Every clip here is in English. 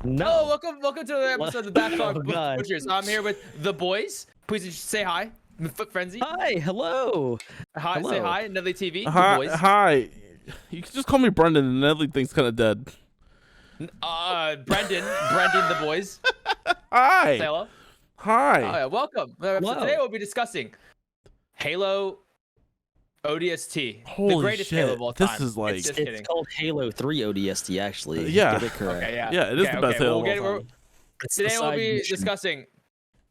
No, welcome to the episode of the Backlog Butchers. I'm here with the boys. Please say hi, Foot Frenzy. Hi, hello. Hi, hello. Say hi, Nedley TV. Hi, the boys. hi. You can just call me Brendan, and Nedley thing's kind of dead. Brendan, the boys. Hi. Say hello. Hi. Yeah, welcome. So today we'll be discussing Halo ODST, Holy the greatest shit. Halo of all time. This is like It's called Halo 3 ODST actually. Yeah. Get it correct. Okay, yeah. Yeah, it is the best Halo of all time. Today we'll be discussing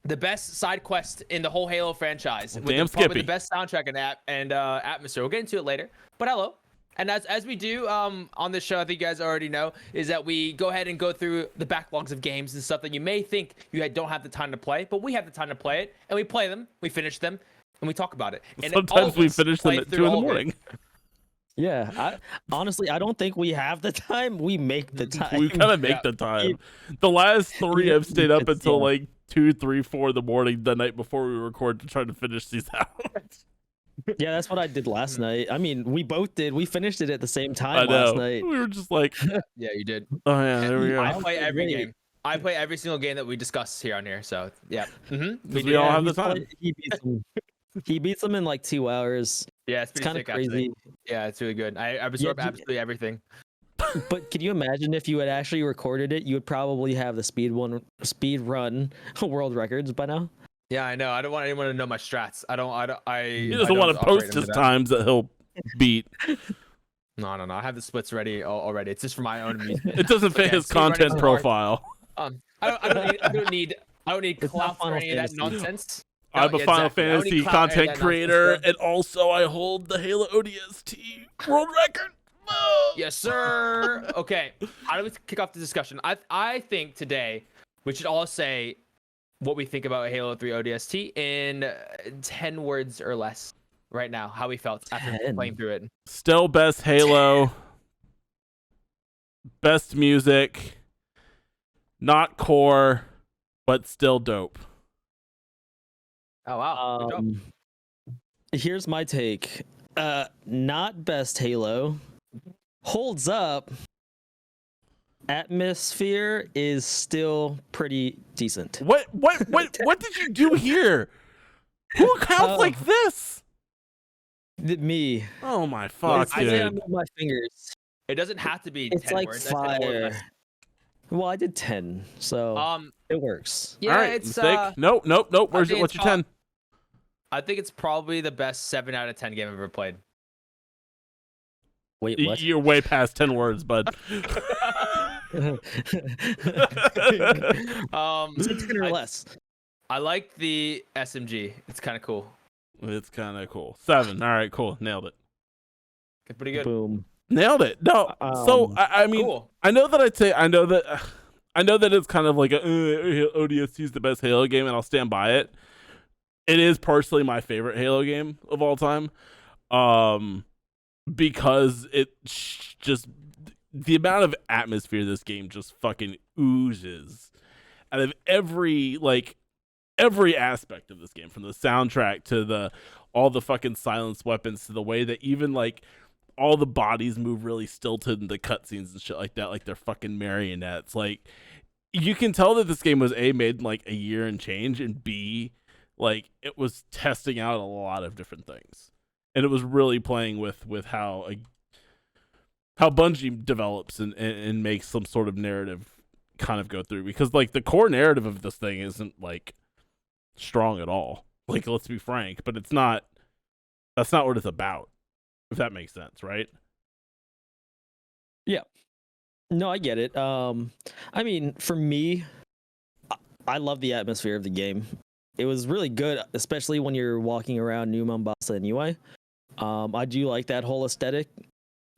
the best side quest in the whole Halo franchise. Well, with damn probably Skippy. the best soundtrack and atmosphere. We'll get into it later. But hello. And as we do on this show, I think you guys already know, is that we go ahead and go through the backlogs of games and stuff that you may think you don't have the time to play, but we have the time to play it, and we play them, we finish them, and we talk about it. And sometimes we finish them at 2 in the morning. Yeah, honestly, I don't think we have the time. We make the time. We kind of make the time. The last 3 I've stayed up until like 2, 3, 4 in the morning the night before we record to try to finish these out. Yeah, that's what I did last night. I mean, we both did. We finished it at the same time last night. We were just like, yeah, you did. Oh yeah, there we go. I play every game. I play every single game that we discuss here on here. So yeah, we all have the time. He beats them in like 2 hours. Yeah, it's kind of sick, crazy. Actually. Yeah, it's really good. I absorb absolutely everything. But can you imagine if you had actually recorded it? You would probably have the speed run world records by now. Yeah, I know. I don't want anyone to know my strats. He doesn't want to post his times that he'll beat. No. I have the splits ready already. It's just for my own amusement. It doesn't fit his content profile. I don't need clout for any of that nonsense. I'm a Final Fantasy content creator, and also I hold the Halo ODST world record. Yes, sir. Okay, how do we kick off the discussion? I think today we should all say what we think about Halo 3 ODST in 10 words or less right now, how we felt after playing through it. Still best Halo. Best music. Not core, but still dope. Oh, wow. Here's my take. Not best Halo. Holds up. Atmosphere is still pretty decent. What did you do here? Who counts like this? Me. Oh my fuck, I dude. my fingers. It doesn't have to be It's 10 like words. fire. Well, I did 10, so it works. Yeah, all right, it's mistake. Nope. What's your 10? I think it's probably the best 7 out of 10 game I've ever played. Wait, what? You're way past 10 words, bud. Is it 10 or less? I like the SMG. It's kind of cool. It's kind of cool. 7. All right, cool. Nailed it. It's pretty good. Boom. Nailed it. No. So I mean, cool. I know that it's kind of like ODST is the best Halo game, and I'll stand by it. It is personally my favorite Halo game of all time. Because it just the amount of atmosphere this game just fucking oozes out of every aspect of this game, from the soundtrack to all the fucking silenced weapons to the way that even like all the bodies move really stilted in the cutscenes and shit like that, like they're fucking marionettes. Like, you can tell that this game was made in like a year and change, and B, like it was testing out a lot of different things. And it was really playing with how Bungie develops and makes some sort of narrative kind of go through. Because like the core narrative of this thing isn't like strong at all. Like, let's be frank, but that's not what it's about. If that makes sense, right? Yeah. No, I get it. I mean, for me, I love the atmosphere of the game. It was really good, especially when you're walking around New Mombasa and UI. I do like that whole aesthetic.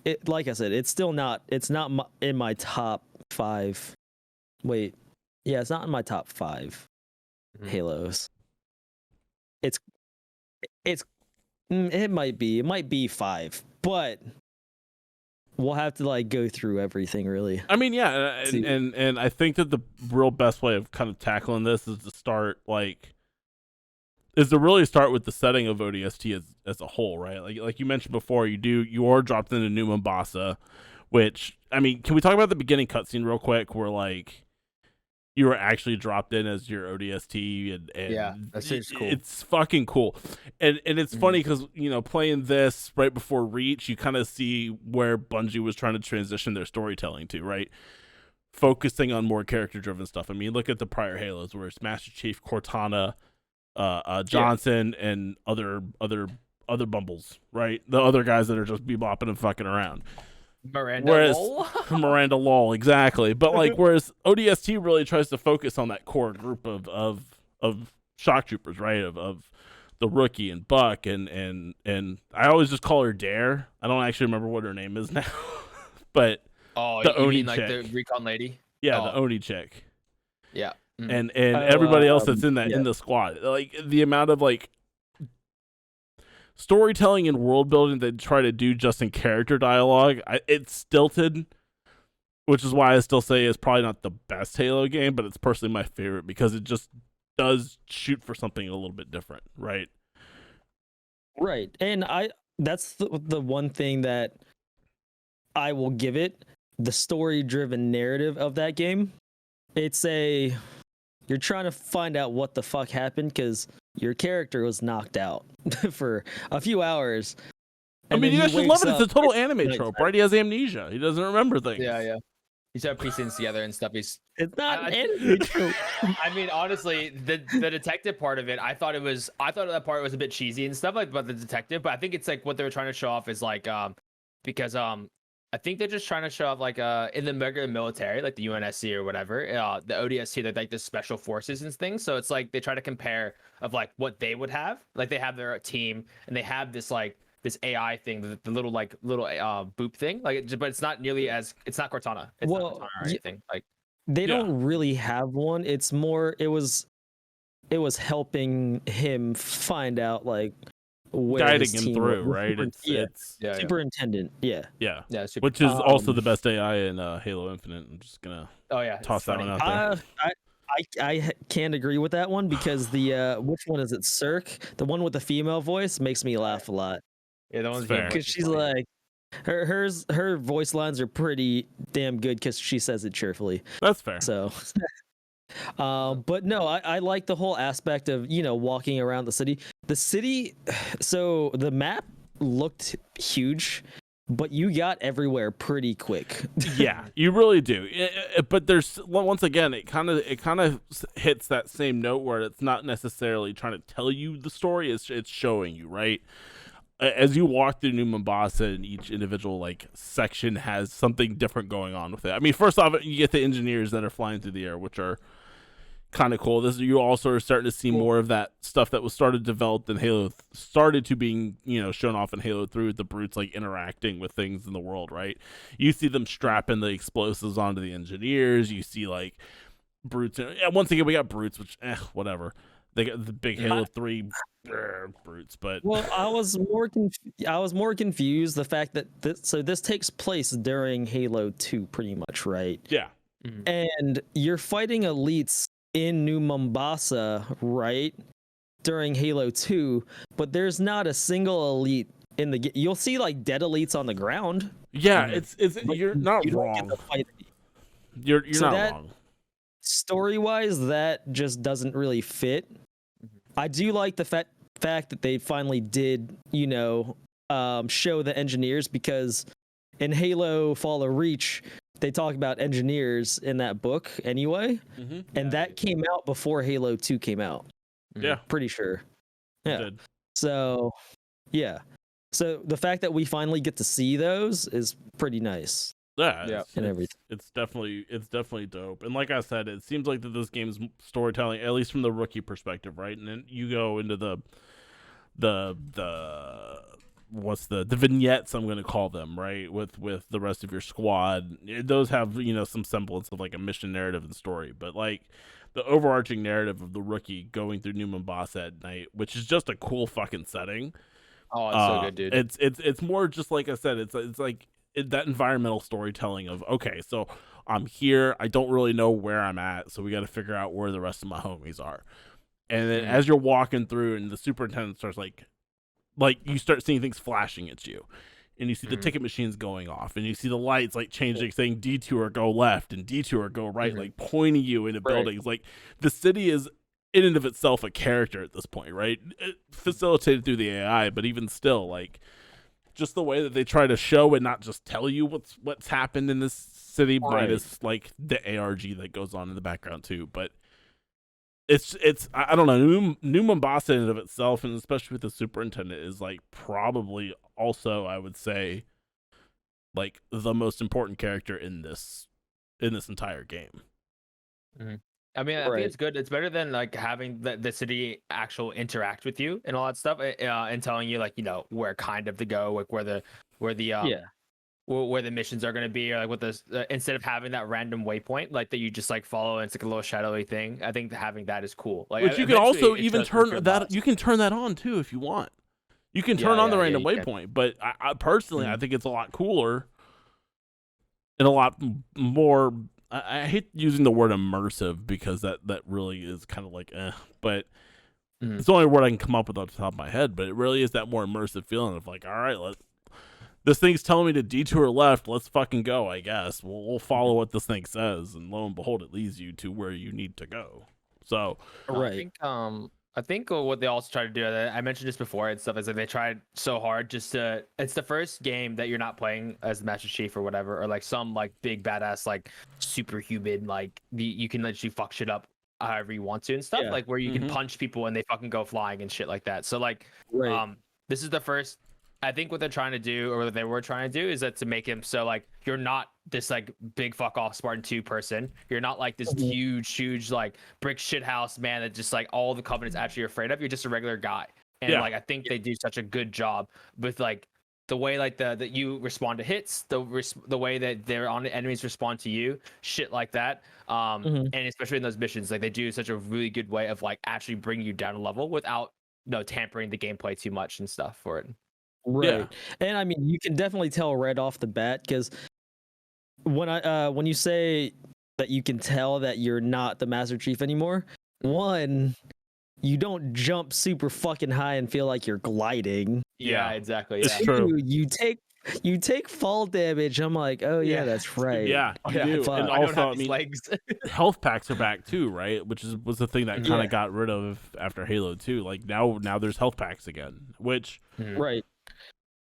It, like I said, it's not in my top 5. Wait, yeah, it's not in my top 5 Halos. It might be 5, but we'll have to like go through everything really. I mean, yeah, and I think that the real best way of kind of tackling this is to start like is to really start with the setting of ODST as a whole, right? Like you mentioned before, you are dropped into New Mombasa, which, I mean, can we talk about the beginning cutscene real quick, where like you were actually dropped in as your ODST, and Yeah, that seems cool. It's fucking cool, and it's funny because playing this right before Reach, you kind of see where Bungie was trying to transition their storytelling to, right? Focusing on more character-driven stuff. I mean, look at the prior Halos, where it's Master Chief, Cortana, Johnson, and other bumbles, right? The other guys that are just bebopping and fucking around. Miranda Lol, exactly. But like, whereas ODST really tries to focus on that core group of shock troopers, right? Of the Rookie and Buck and I always just call her Dare. I don't actually remember what her name is now, but the Oni mean like chick. the recon lady? Yeah, the Oni chick. Yeah. And everybody else that's in the squad, like the amount of like storytelling and world building they try to do just in character dialogue, it's stilted, which is why I still say it's probably not the best Halo game, but it's personally my favorite because it just does shoot for something a little bit different, right? Right, and that's the one thing that I will give it, the story-driven narrative of that game. You're trying to find out what the fuck happened because your character was knocked out for a few hours. I mean, you guys should love it. It's a total anime trope, right? He has amnesia. He doesn't remember things. Yeah. He's had piece things together and stuff. It's not an anime trope. I mean, honestly, the detective part of it, I thought that part was a bit cheesy and stuff like about the detective, but I think it's like what they were trying to show off is like because I think they're just trying to show off like in the regular military, like the UNSC or whatever, the ODST, they're like the special forces and things. So it's like they try to compare of like what they would have. Like they have their team and they have this like this AI thing, the little boop thing. Like, but it's not nearly as it's not Cortana. It's not Cortana or anything. Like they don't really have one. It's more it was helping him find out like guiding him through, right? It's superintendent, which is also the best AI in Halo Infinite. I'm just gonna toss that one out there. I can't agree with that one because the which one is it? Cirque, the one with the female voice, makes me laugh a lot. Yeah, that one's fair because she's like her voice lines are pretty damn good because she says it cheerfully. That's fair. So. But no, I like the whole aspect of walking around the city. So the map looked huge, but you got everywhere pretty quick. Yeah, you really do. But there's once again, it kind of hits that same note where it's not necessarily trying to tell you the story; it's showing you, right? As you walk through New Mombasa, and each individual like section has something different going on with it. I mean, first off, you get the engineers that are flying through the air, which are kind of cool. You also are starting to see more of that stuff that was started developed in Halo, started to being shown off in Halo 3 with the brutes like interacting with things in the world, right? You see them strapping the explosives onto the engineers. You see like brutes. Once again, we got brutes, which whatever. They got the big Halo 3 brutes, but I was more confused the fact that this takes place during Halo 2 pretty much, right? Yeah. And you're fighting elites in New Mombasa, right? During Halo 2, but there's not a single elite in the you'll see like dead elites on the ground. Yeah, it's you're not wrong. You're not wrong. Story-wise, that just doesn't really fit. I do like the fact that they finally did, show the engineers, because in Halo Fall of Reach, they talk about engineers in that book anyway, and that came out before Halo 2 came out. Yeah. Pretty sure. Yeah. So, yeah. So the fact that we finally get to see those is pretty nice. Yeah, and everything. It's definitely dope. And like I said, it seems like that this game's storytelling, at least from the Rookie perspective, right? And then you go into the vignettes, I'm going to call them, right? With the rest of your squad. Those have, some semblance of like a mission narrative and story, but like the overarching narrative of the Rookie going through New Mombasa at night, which is just a cool fucking setting. Oh, it's so good, dude. It's more just like I said, it's like that environmental storytelling of, okay, so I'm here, I don't really know where I'm at, so we got to figure out where the rest of my homies are. And then as you're walking through, and the superintendent starts like you start seeing things flashing at you, and you see the ticket machines going off, and you see the lights like changing, saying detour, go left, and detour, go right, like pointing you into buildings. Like the city is in and of itself a character at this point, right? Facilitated through the AI, but even still, like just the way that they try to show and not just tell you what's happened in this city, minus like the ARG that goes on in the background too. But it's I don't know, New Mombasa in and of itself, and especially with the superintendent, is like probably also, I would say, like the most important character in this entire game. I mean, I think it's good. It's better than like having the city actual interact with you and all that stuff, and telling you like, you know, where kind of to go, like where the where the missions are going to be, or like what the instead of having that random waypoint like that you just like follow and it's like a little shadowy thing. I think having that is cool. Like, which you can also even turn that. You can turn that on too if you want. You can turn on the random waypoint, but I personally, I think it's a lot cooler and a lot more. I hate using the word immersive because that really is kind of like, but it's the only word I can come up with off the top of my head. But it really is that more immersive feeling of like, all right, this thing's telling me to detour left. Let's fucking go, I guess. We'll follow what this thing says, and lo and behold, it leads you to where you need to go. So, I think what they also try to do, I mentioned this before and stuff, is like they tried so hard just to. It's the first game that you're not playing as the Master Chief or whatever, or like some like big badass like superhuman, like you can literally fuck shit up however you want to and stuff, like where you can punch people and they fucking go flying and shit like that. So like, this is the first. I think what they're trying to do, or what they were trying to do, is that to make him so like you're not this like big fuck off Spartan 2 person. You're not like this huge like brick shit house man that just like all the Covenant's actually afraid of. You're just a regular guy. And like I think they do such a good job with like the way like that you respond to hits, the way that their enemies respond to you, shit like that. And especially in those missions, like they do such a really good way of like actually bringing you down a level without tampering the gameplay too much and stuff for it. Right. And I mean, you can definitely tell right off the bat, because when you say that you can tell that you're not the Master Chief anymore, one, you don't jump super fucking high and feel like you're gliding. Yeah, exactly. It's true. You take fall damage. I'm like, oh yeah, that's right. Yeah, you do. Fuck. And I also, don't have these legs. health packs are back too, right? Which was the thing that kind of got rid of after Halo 2. Like now there's health packs again, which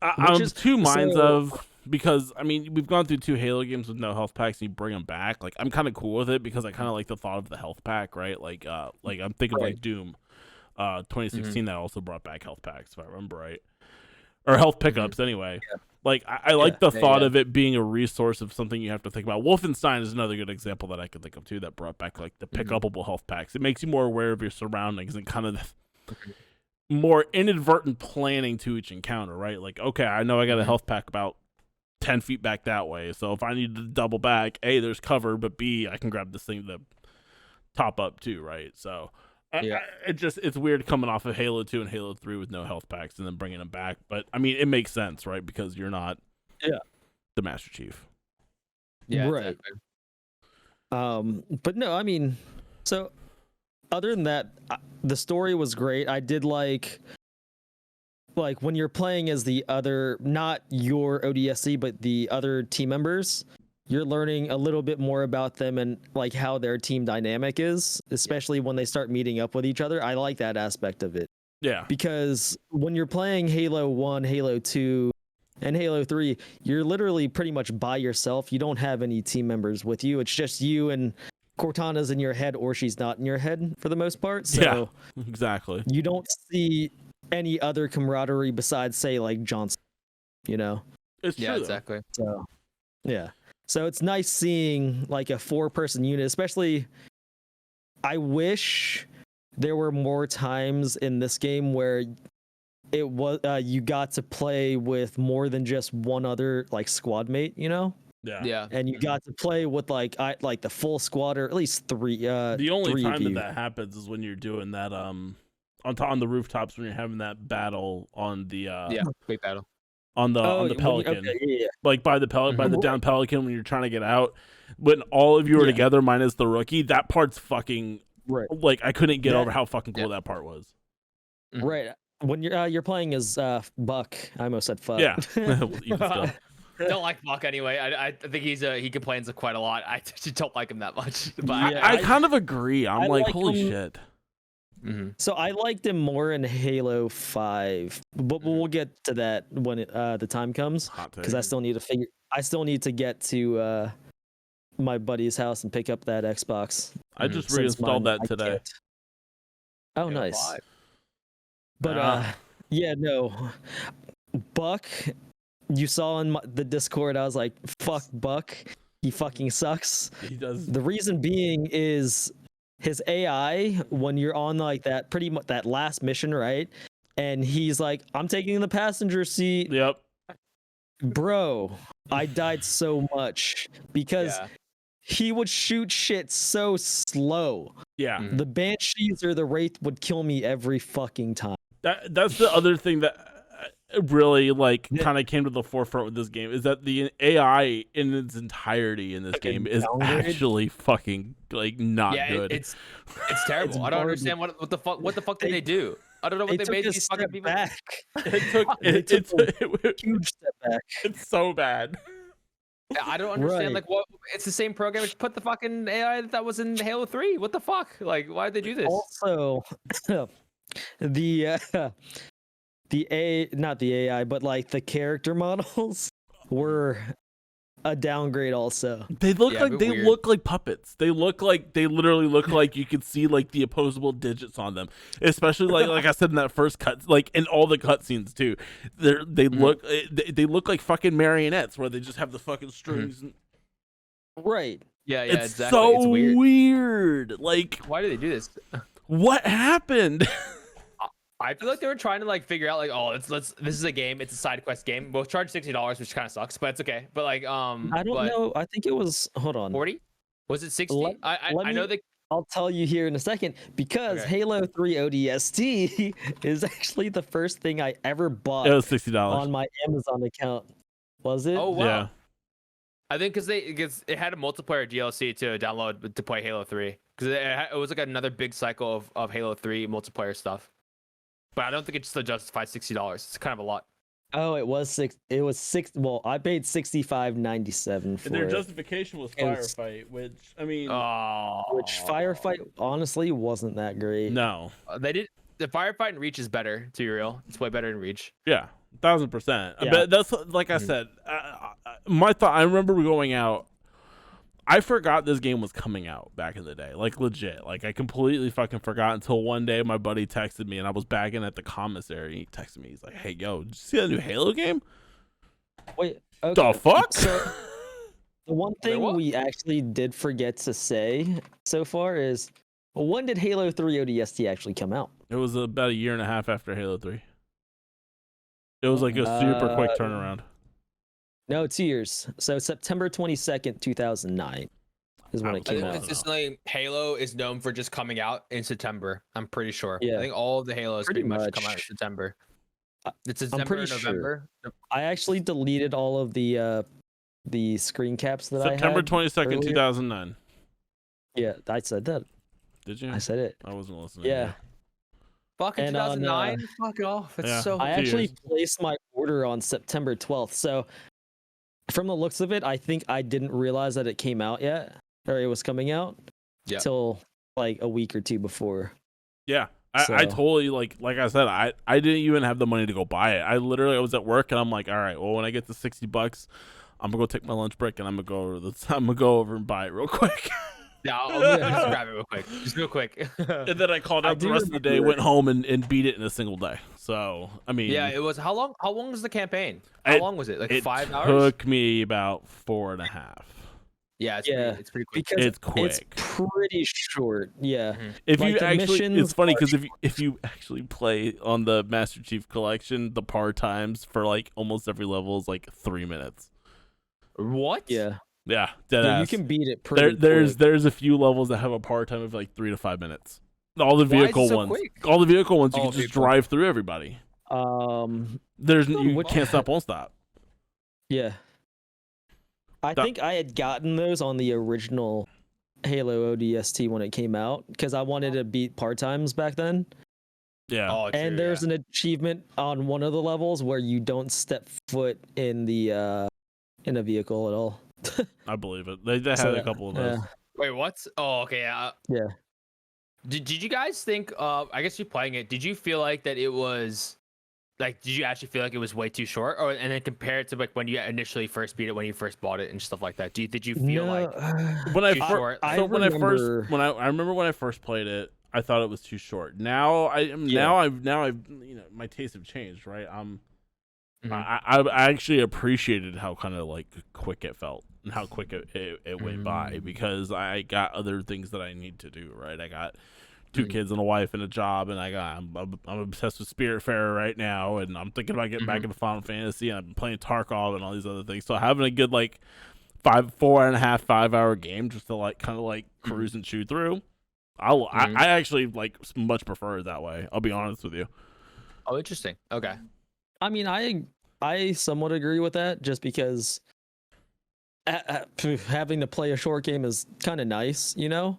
I'm two minds of, because I mean we've gone through 2 Halo games with no health packs and you bring them back. Like I'm kind of cool with it because I kind of like the thought of the health pack, right? Like I'm thinking like Doom, 2016 that also brought back health packs if I remember right, or health pickups anyway. Like I like the thought of it being a resource of something you have to think about. Wolfenstein is another good example that I could think of too that brought back like the pick upable health packs. It makes you more aware of your surroundings and kind of more inadvertent planning to each encounter, right? Like, okay, I know I got a health pack about 10 feet back that way, so if I need to double back, A, there's cover, but B, I can grab this thing to top up too, right? So it's weird coming off of Halo 2 and Halo 3 with no health packs and then bringing them back, but I mean it makes sense, right? Because you're not the Master Chief. Right. But no, I mean, so other than that, the story was great. I did like when you're playing as the other, not your ODSC, but the other team members, you're learning a little bit more about them and like how their team dynamic is, especially when they start meeting up with each other. I like that aspect of it. Yeah. Because when you're playing Halo 1, Halo 2, and Halo 3, you're literally pretty much by yourself. You don't have any team members with you. It's just you and Cortana's in your head, or she's not in your head for the most part. So exactly. You don't see any other camaraderie besides, say, like Johnson. You know. It's true. Exactly. So, so it's nice seeing like a 4-person unit. Especially, I wish there were more times in this game where it was you got to play with more than just one other like squad mate. You know. Yeah. And you got to play with like the full squad, or at least 3. The only time that happens is when you're doing that on the rooftops, when you're having that battle on the big battle on the Pelican, like by the down Pelican when you're trying to get out. When all of you are together minus the rookie, that part's fucking Right. Like I couldn't get That- over how fucking cool that part was. Right. When you're playing as Buck, I almost said fuck. Yeah. Even still. Don't like Buck anyway. I think he complains quite a lot. I actually don't like him that much. But Yeah, I kind of agree. I'm I like, like holy him- shit. So I liked him more in Halo 5, but we'll get to that when the time comes. Hot take. Because I still need to get to my buddy's house and pick up that Xbox. I just since reinstalled mine, that I today. can't. Oh, Halo nice. 5. But yeah, no, Buck. You saw in the Discord, I was like, "Fuck Buck, he fucking sucks." He does. The reason being is his AI when you're on like that pretty much that last mission, right? And he's like, "I'm taking the passenger seat." Yep. Bro, I died so much because Yeah. he would shoot shit so slow. Yeah. Mhm. The Banshees or the Wraith would kill me every fucking time. That's the other thing that really like Yeah. kind of came to the forefront with this game is that the AI in its entirety in this Fucking game is downgrade. actually fucking like not Yeah, good. it's terrible. It's I don't garbage. understand what the fuck did they do? I don't know what They they made took a these fucking step people. back. It took They took it, Huge step back. it's so bad. Yeah, I don't understand. Right. Like, what? It's the same program. Just put the fucking AI that was in Halo 3. What the fuck? Like, why did they do this? Also, not the AI, but like the character models were a downgrade also. They look Yeah, a like bit weird. look like puppets. They literally look like you could see like the opposable digits on them. Especially like I said in that first cut, like in all the cutscenes too. They look like fucking marionettes where they just have the fucking strings. And Right. Yeah, yeah, it's exactly. so It's weird. weird. Like Why did they do this? what happened? I feel like they were trying to like figure out like, oh, this is a game. It's a side quest game. We'll charge $60, which kind of sucks, but it's okay. But like, I don't know. I think it was. Hold on. 40? Was it 60? Let- I let know me- they. I'll tell you here in a second because Okay. Halo 3 ODST is actually the first thing I ever bought It was $60. on my Amazon account. Was it? Oh wow. Yeah. I think because it had a multiplayer DLC to download to play Halo 3 because it was like another big cycle of Halo 3 multiplayer stuff. But I don't think it still justifies $60. It's kind of a lot. Oh, it was six. It was six. Well, I paid $65.97 for And their it. justification was It was- Firefight, which I mean, Oh, Which Firefight honestly wasn't that great. no, They did the firefight in Reach is better. To be real, it's way better in Reach. yeah, 1000%. Yeah. But that's like I said. My thought. I remember going out. I forgot this game was coming out back in the day, like legit. Like I completely fucking forgot until one day my buddy texted me and I was back in at the commissary. He texted me. He's like, "Hey, yo, did you see that new Halo game?" Wait. Okay. The fuck? So the one thing what? we actually did forget to say so far is, when did Halo 3 ODST actually come out? It was about a year and a half after Halo 3. It was like a super quick turnaround. No, 2 years. So September 22nd, 2009 is when I it think came I out. think consistently, Halo is known for just coming out in September. I'm pretty sure. Yeah. I think all of the Halos Pretty pretty much come out in much. September. I- It's December, pretty sure. November. I actually deleted all of the screen caps that September I had. 22nd, earlier. 2009. Yeah, I said that. Did you? I said it. I wasn't listening. Yeah. Fucking And on, 2009. Fuck off. It's yeah. so. I 2 actually years. placed my order on September 12th. So from the looks of it, I think I didn't realize that it came out yet, or it was coming out Yeah. till like a week or two before. Yeah. I So- totally like I said, I didn't even have the money to go buy it. I literally was at work and I'm like, all right, well when I get to $60, I'm gonna go take my lunch break and I'm gonna go over and buy it real quick. Yeah, I'll just grab it real quick. Just real quick. And then I called I out the do rest of the day, remember- went home and beat it in a single day. So I mean, Yeah, it was. How long? How long was the campaign? How It- long was it? Like it 5 hours? took me about 4.5. Yeah, it's Yeah, Pretty, it's pretty quick. Because It's quick. it's pretty short. Yeah. If Like, you the actually, it's missions funny are because if you actually play on the Master Chief Collection, the par times for like almost every level is like 3 minutes. What? Yeah. Yeah, dead Yeah, you ass. can beat it pretty There's quick. a few levels that have a par time of like 3 to 5 minutes. All the Why is it vehicle so ones, quick? all the vehicle ones, you Oh, can just vehicle. drive through everybody. There's you Which- can't stop, won't stop. Yeah. I That- think I had gotten those on the original Halo ODST when it came out because I wanted to beat part times back then. Yeah. Oh, true, And there's yeah. an achievement on one of the levels where you don't step foot in the in a vehicle at all. I believe it. They had So a couple of those. Wait, what? Oh, okay. Yeah. Did you guys think? I guess you're playing it. Did you feel like that it was, like, did you actually feel like it was way too short, or and then compare it to like when you initially first beat it, when you first bought it, and stuff like that? Did you feel like When I too fir- short? so I when I first remember- when I remember when I first played it, I thought it was too short. Now I've my tastes have changed, right? I actually appreciated how kind of like quick it felt and how quick it went by because I got other things that I need to do, right? I got two kids and a wife and a job, and I'm obsessed with Spiritfarer right now, and I'm thinking about getting back into Final Fantasy, and I've been playing Tarkov and all these other things. So having a good like 5 hour game just to like kind of like cruise and chew through, I actually like much prefer it that way. I'll be honest with you. Oh, interesting. Okay. I mean, I somewhat agree with that, just because having to play a short game is kind of nice, you know,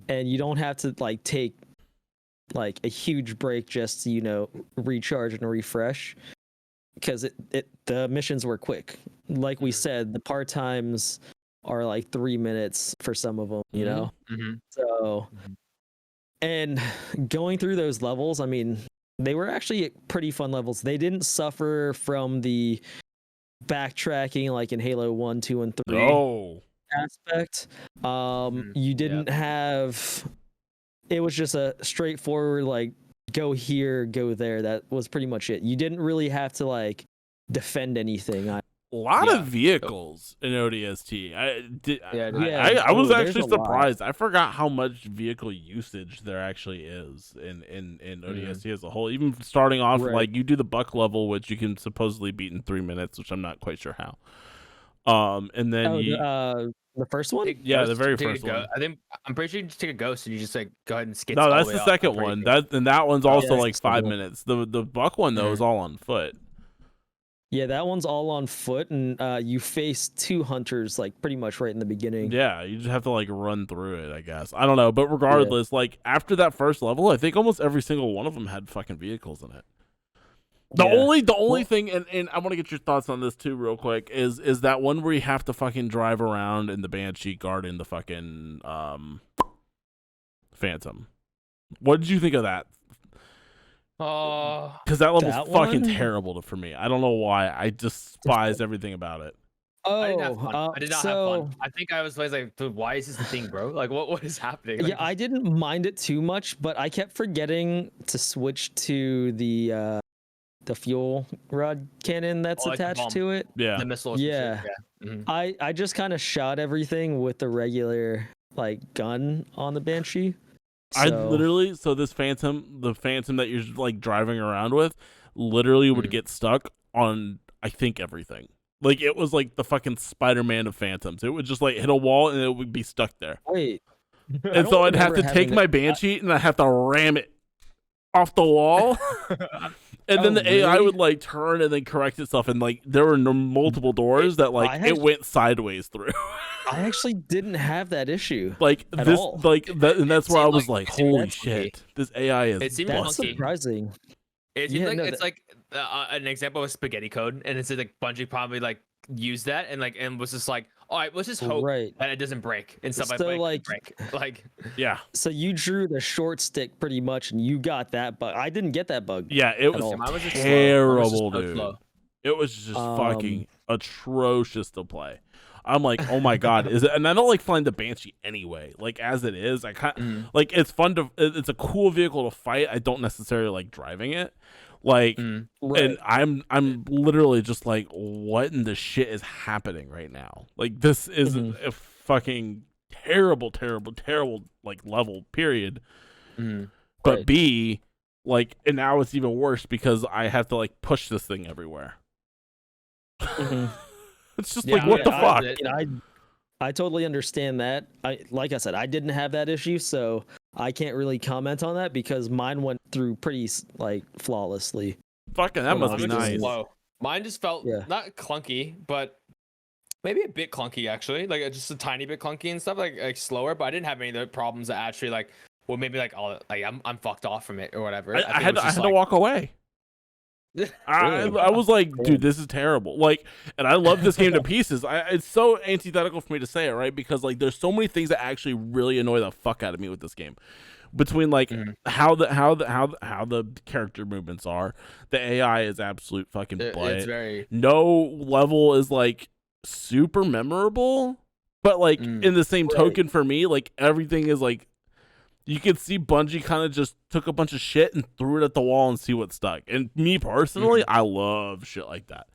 and you don't have to like take like a huge break just to, you know, recharge and refresh, because the missions were quick. Like we said, the part times are like 3 minutes for some of them, you know. So, and going through those levels, I mean, they were actually pretty fun levels. They didn't suffer from the backtracking like in Halo 1, 2, and 3 Oh, aspect. You didn't have, it was just a straightforward like go here, go there. That was pretty much it. You didn't really have to like defend anything. a lot of vehicles in ODST. I was there's actually a lot. surprised. I forgot how much vehicle usage there actually is in ODST as a whole. Even starting off, Right. like you do the buck level, which you can supposedly beat in 3 minutes, which I'm not quite sure how. And then The first one? Yeah, the very Take a first go- one. I think I'm pretty sure you just take a ghost and you just like go ahead and skip. No, that's the second one. That one's also that's like the 5 second one. minutes. The buck one though is all on foot. Yeah, that one's all on foot, and you face two hunters like pretty much right in the beginning. Yeah, you just have to like run through it, I guess. I don't know, but regardless, like after that first level, I think almost every single one of them had fucking vehicles in it. The only thing, and I want to get your thoughts on this too, real quick, is that one where you have to fucking drive around in the Banshee guarding the fucking Phantom. What did you think of that? Oh, Because that level's That fucking one? terrible for me. I don't know why. I despise everything about it. Oh, I didn't have fun. I did not have fun. I think I was like, dude, why is this the thing, bro? Like, what is happening? Like, Yeah, I didn't mind it too much, but I kept forgetting to switch to the fuel rod cannon that's like the attached bomb. to it. Yeah. the missiles. Yeah. Mhm. I just kind of shot everything with the regular like gun on the Banshee. I So- literally, so this Phantom, the Phantom that you're like driving around with, literally would get stuck on, I think, everything. Like it was like the fucking Spider-Man of Phantoms. It would just like hit a wall and it would be stuck there. Wait. And so I'd have to take my Banshee and I have to ram it off the wall. And then Oh, the AI really? would like turn and then correct itself, and like there were multiple doors that like I it had- went sideways through. I actually didn't have that issue. Like At this, all. like that, and that's where I seemed was like- like, it seemed "Holy like shit, this AI is It seemed That's busted." funky. surprising. It seems Yeah, like no, it's like an example of spaghetti code, and it's like Bungie probably like used that and was just like, all right, let's just hope Right. that it doesn't break and stuff So, like break. Like, Yeah, So you drew the short stick pretty much, and you got that bug. I didn't get that bug. yeah, it all. was mine was just slow. Mine was just terrible, so dude. slow. It was just Um, fucking atrocious to play. I'm like, oh my god, is it? And I don't like flying the Banshee anyway. Like as it is, I can't. Like it's fun to. It's a cool vehicle to fight. I don't necessarily like driving it. Like, Right. and I'm literally just like, what in the shit is happening right now? Like this is a fucking terrible like level. Period. But Right. B, like, and now it's even worse because I have to like push this thing everywhere. It's just like, Yeah, what the yeah, fuck? it- You know, I totally understand that. Like I said, I didn't have that issue, so I can't really comment on that because mine went through pretty like flawlessly. Fucking, that must Mine be was just nice. slow. Mine just felt Yeah. not clunky, but maybe a bit clunky actually, like just a tiny bit clunky and stuff, like slower. But I didn't have any of the problems that actually like, well, maybe like I'm fucked off from it or whatever. I had to walk away. I was like, dude, this is terrible. Like, and I love this game to pieces. It's so antithetical for me to say it, right? Because like, there's so many things that actually really annoy the fuck out of me with this game. Between like how the character movements are, the AI is absolute fucking butt. It's very No level is like super memorable, but like in the same token, for me, like everything is like. You could see Bungie kind of just took a bunch of shit and threw it at the wall and see what stuck. And me personally, I love shit like that.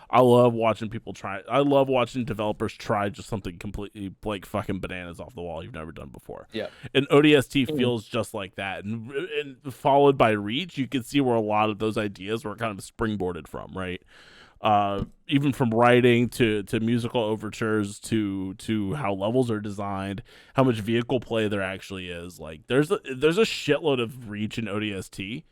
I love watching people try. I love watching developers try just something completely like fucking bananas off the wall you've never done before. Yeah. And ODST feels just like that. And followed by Reach, you can see where a lot of those ideas were kind of springboarded from, right? Even from writing to musical overtures to how levels are designed, how much vehicle play there actually is. Like there's a shitload of Reach in ODST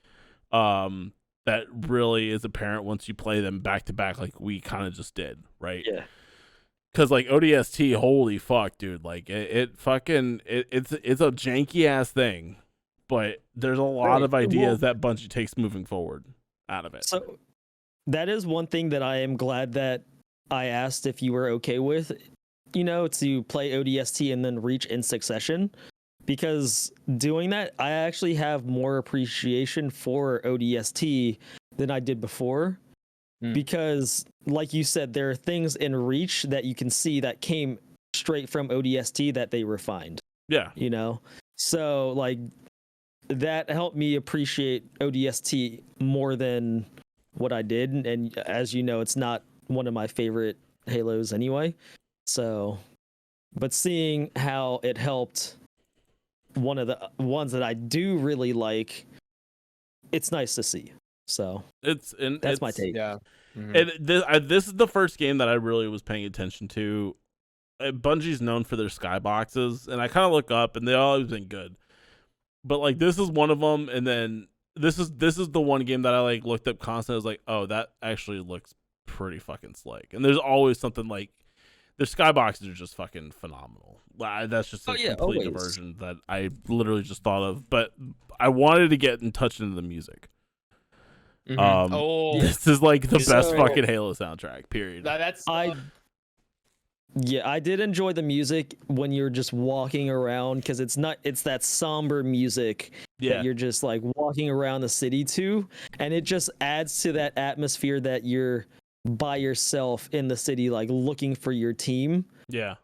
that really is apparent once you play them back to back like we kind of just did, right? Yeah. Cause like ODST, holy fuck, dude! Like it's a janky ass thing, but there's a lot of ideas that Bungie takes moving forward out of it. So that is one thing that I am glad that I asked if you were okay with, to play ODST and then Reach in succession, because doing that, I actually have more appreciation for ODST than I did before. Because, like you said, there are things in Reach that you can see that came straight from ODST that they refined. Yeah. So, like, that helped me appreciate ODST more than what I did. And as you know, it's not one of my favorite Halos anyway. So, but seeing how it helped one of the ones that I do really like, it's nice to see. So that's my take. Yeah. And this is the first game that I really was paying attention to. Bungie's known for their skyboxes, and I kind of look up, and they've always been good. But like this is one of them, and then this is the one game that I like looked up constantly. I was like, oh, that actually looks pretty fucking slick. And there's always something like their skyboxes are just fucking phenomenal. That's just a complete diversion that I literally just thought of. But I wanted to get in touch into the music. This is like the best fucking Halo soundtrack, period. I did enjoy the music when you're just walking around, because it's that somber music that you're just like walking around the city to, and it just adds to that atmosphere that you're by yourself in the city, like looking for your team. Yeah.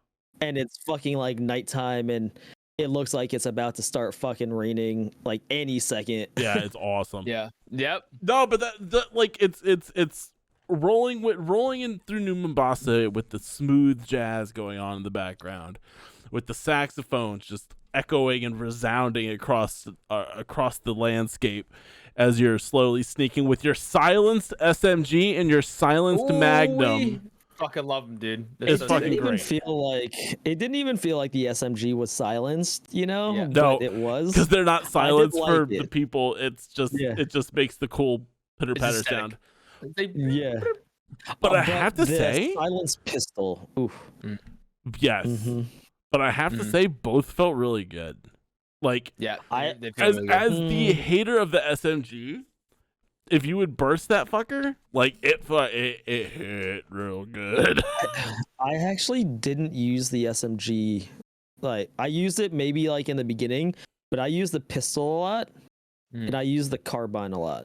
And it's fucking like nighttime, and it looks like it's about to start fucking raining like any second. Yeah, it's awesome. Yeah. Yep. No, but that like it's rolling in through New Mombasa with the smooth jazz going on in the background, with the saxophones just echoing and resounding across the landscape as you're slowly sneaking with your silenced SMG and your silenced Magnum. Fucking love them, dude. It's fucking great. It didn't even feel like the SMG was silenced, No, but it was, because they're not silenced for the people. It's just it just makes the cool pitter patter sound. Yeah, but I have to say, silenced pistol. Oof. Yes, but I have to say, both felt really good. Like, as the hater of the SMG, if you would burst that fucker, like it hit real good. I actually didn't use the SMG. Like, I used it maybe like in the beginning, but I used the pistol a lot, and I used the carbine a lot.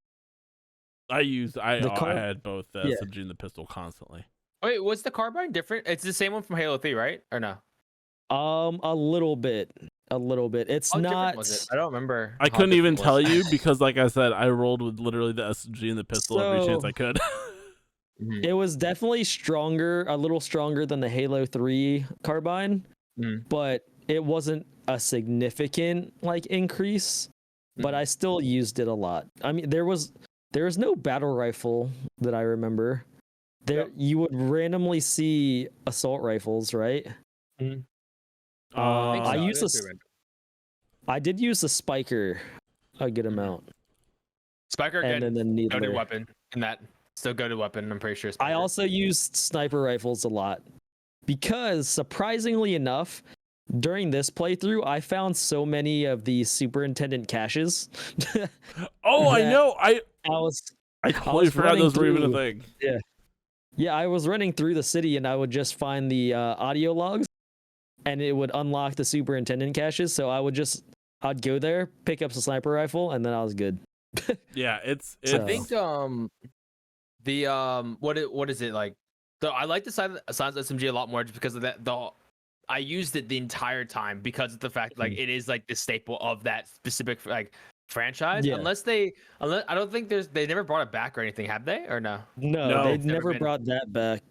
I had both the SMG and the pistol constantly. Wait, was the carbine different? It's the same one from Halo 3, right? Or no? A little bit. It's not. Was it? I don't remember. I couldn't even tell you because, like I said, I rolled with literally the SMG and the pistol every chance I could. It was definitely a little stronger than the Halo 3 carbine, but it wasn't a significant like increase. But I still used it a lot. I mean, there was no battle rifle that I remember. You would randomly see assault rifles, right? I did use the Spiker a good amount. Spiker again, and then the go-to weapon, and that still go-to weapon. I'm pretty sure. Spiker. I also used sniper rifles a lot, because surprisingly enough, during this playthrough, I found so many of these superintendent caches. Oh, I that know. I was totally forgot running those were even a through- thing. Yeah, I was running through the city and I would just find the audio logs, and it would unlock the superintendent caches. So I'd go there, pick up the sniper rifle, and then I was good. Yeah, it's So- I think what is it like? So I like the silence SMG a lot more just because of that. I used it the entire time because of the fact like it is like the staple of that specific like franchise. Yeah. Unless I don't think they never brought it back or anything, have they? Or no? No, they it's never been- brought that back.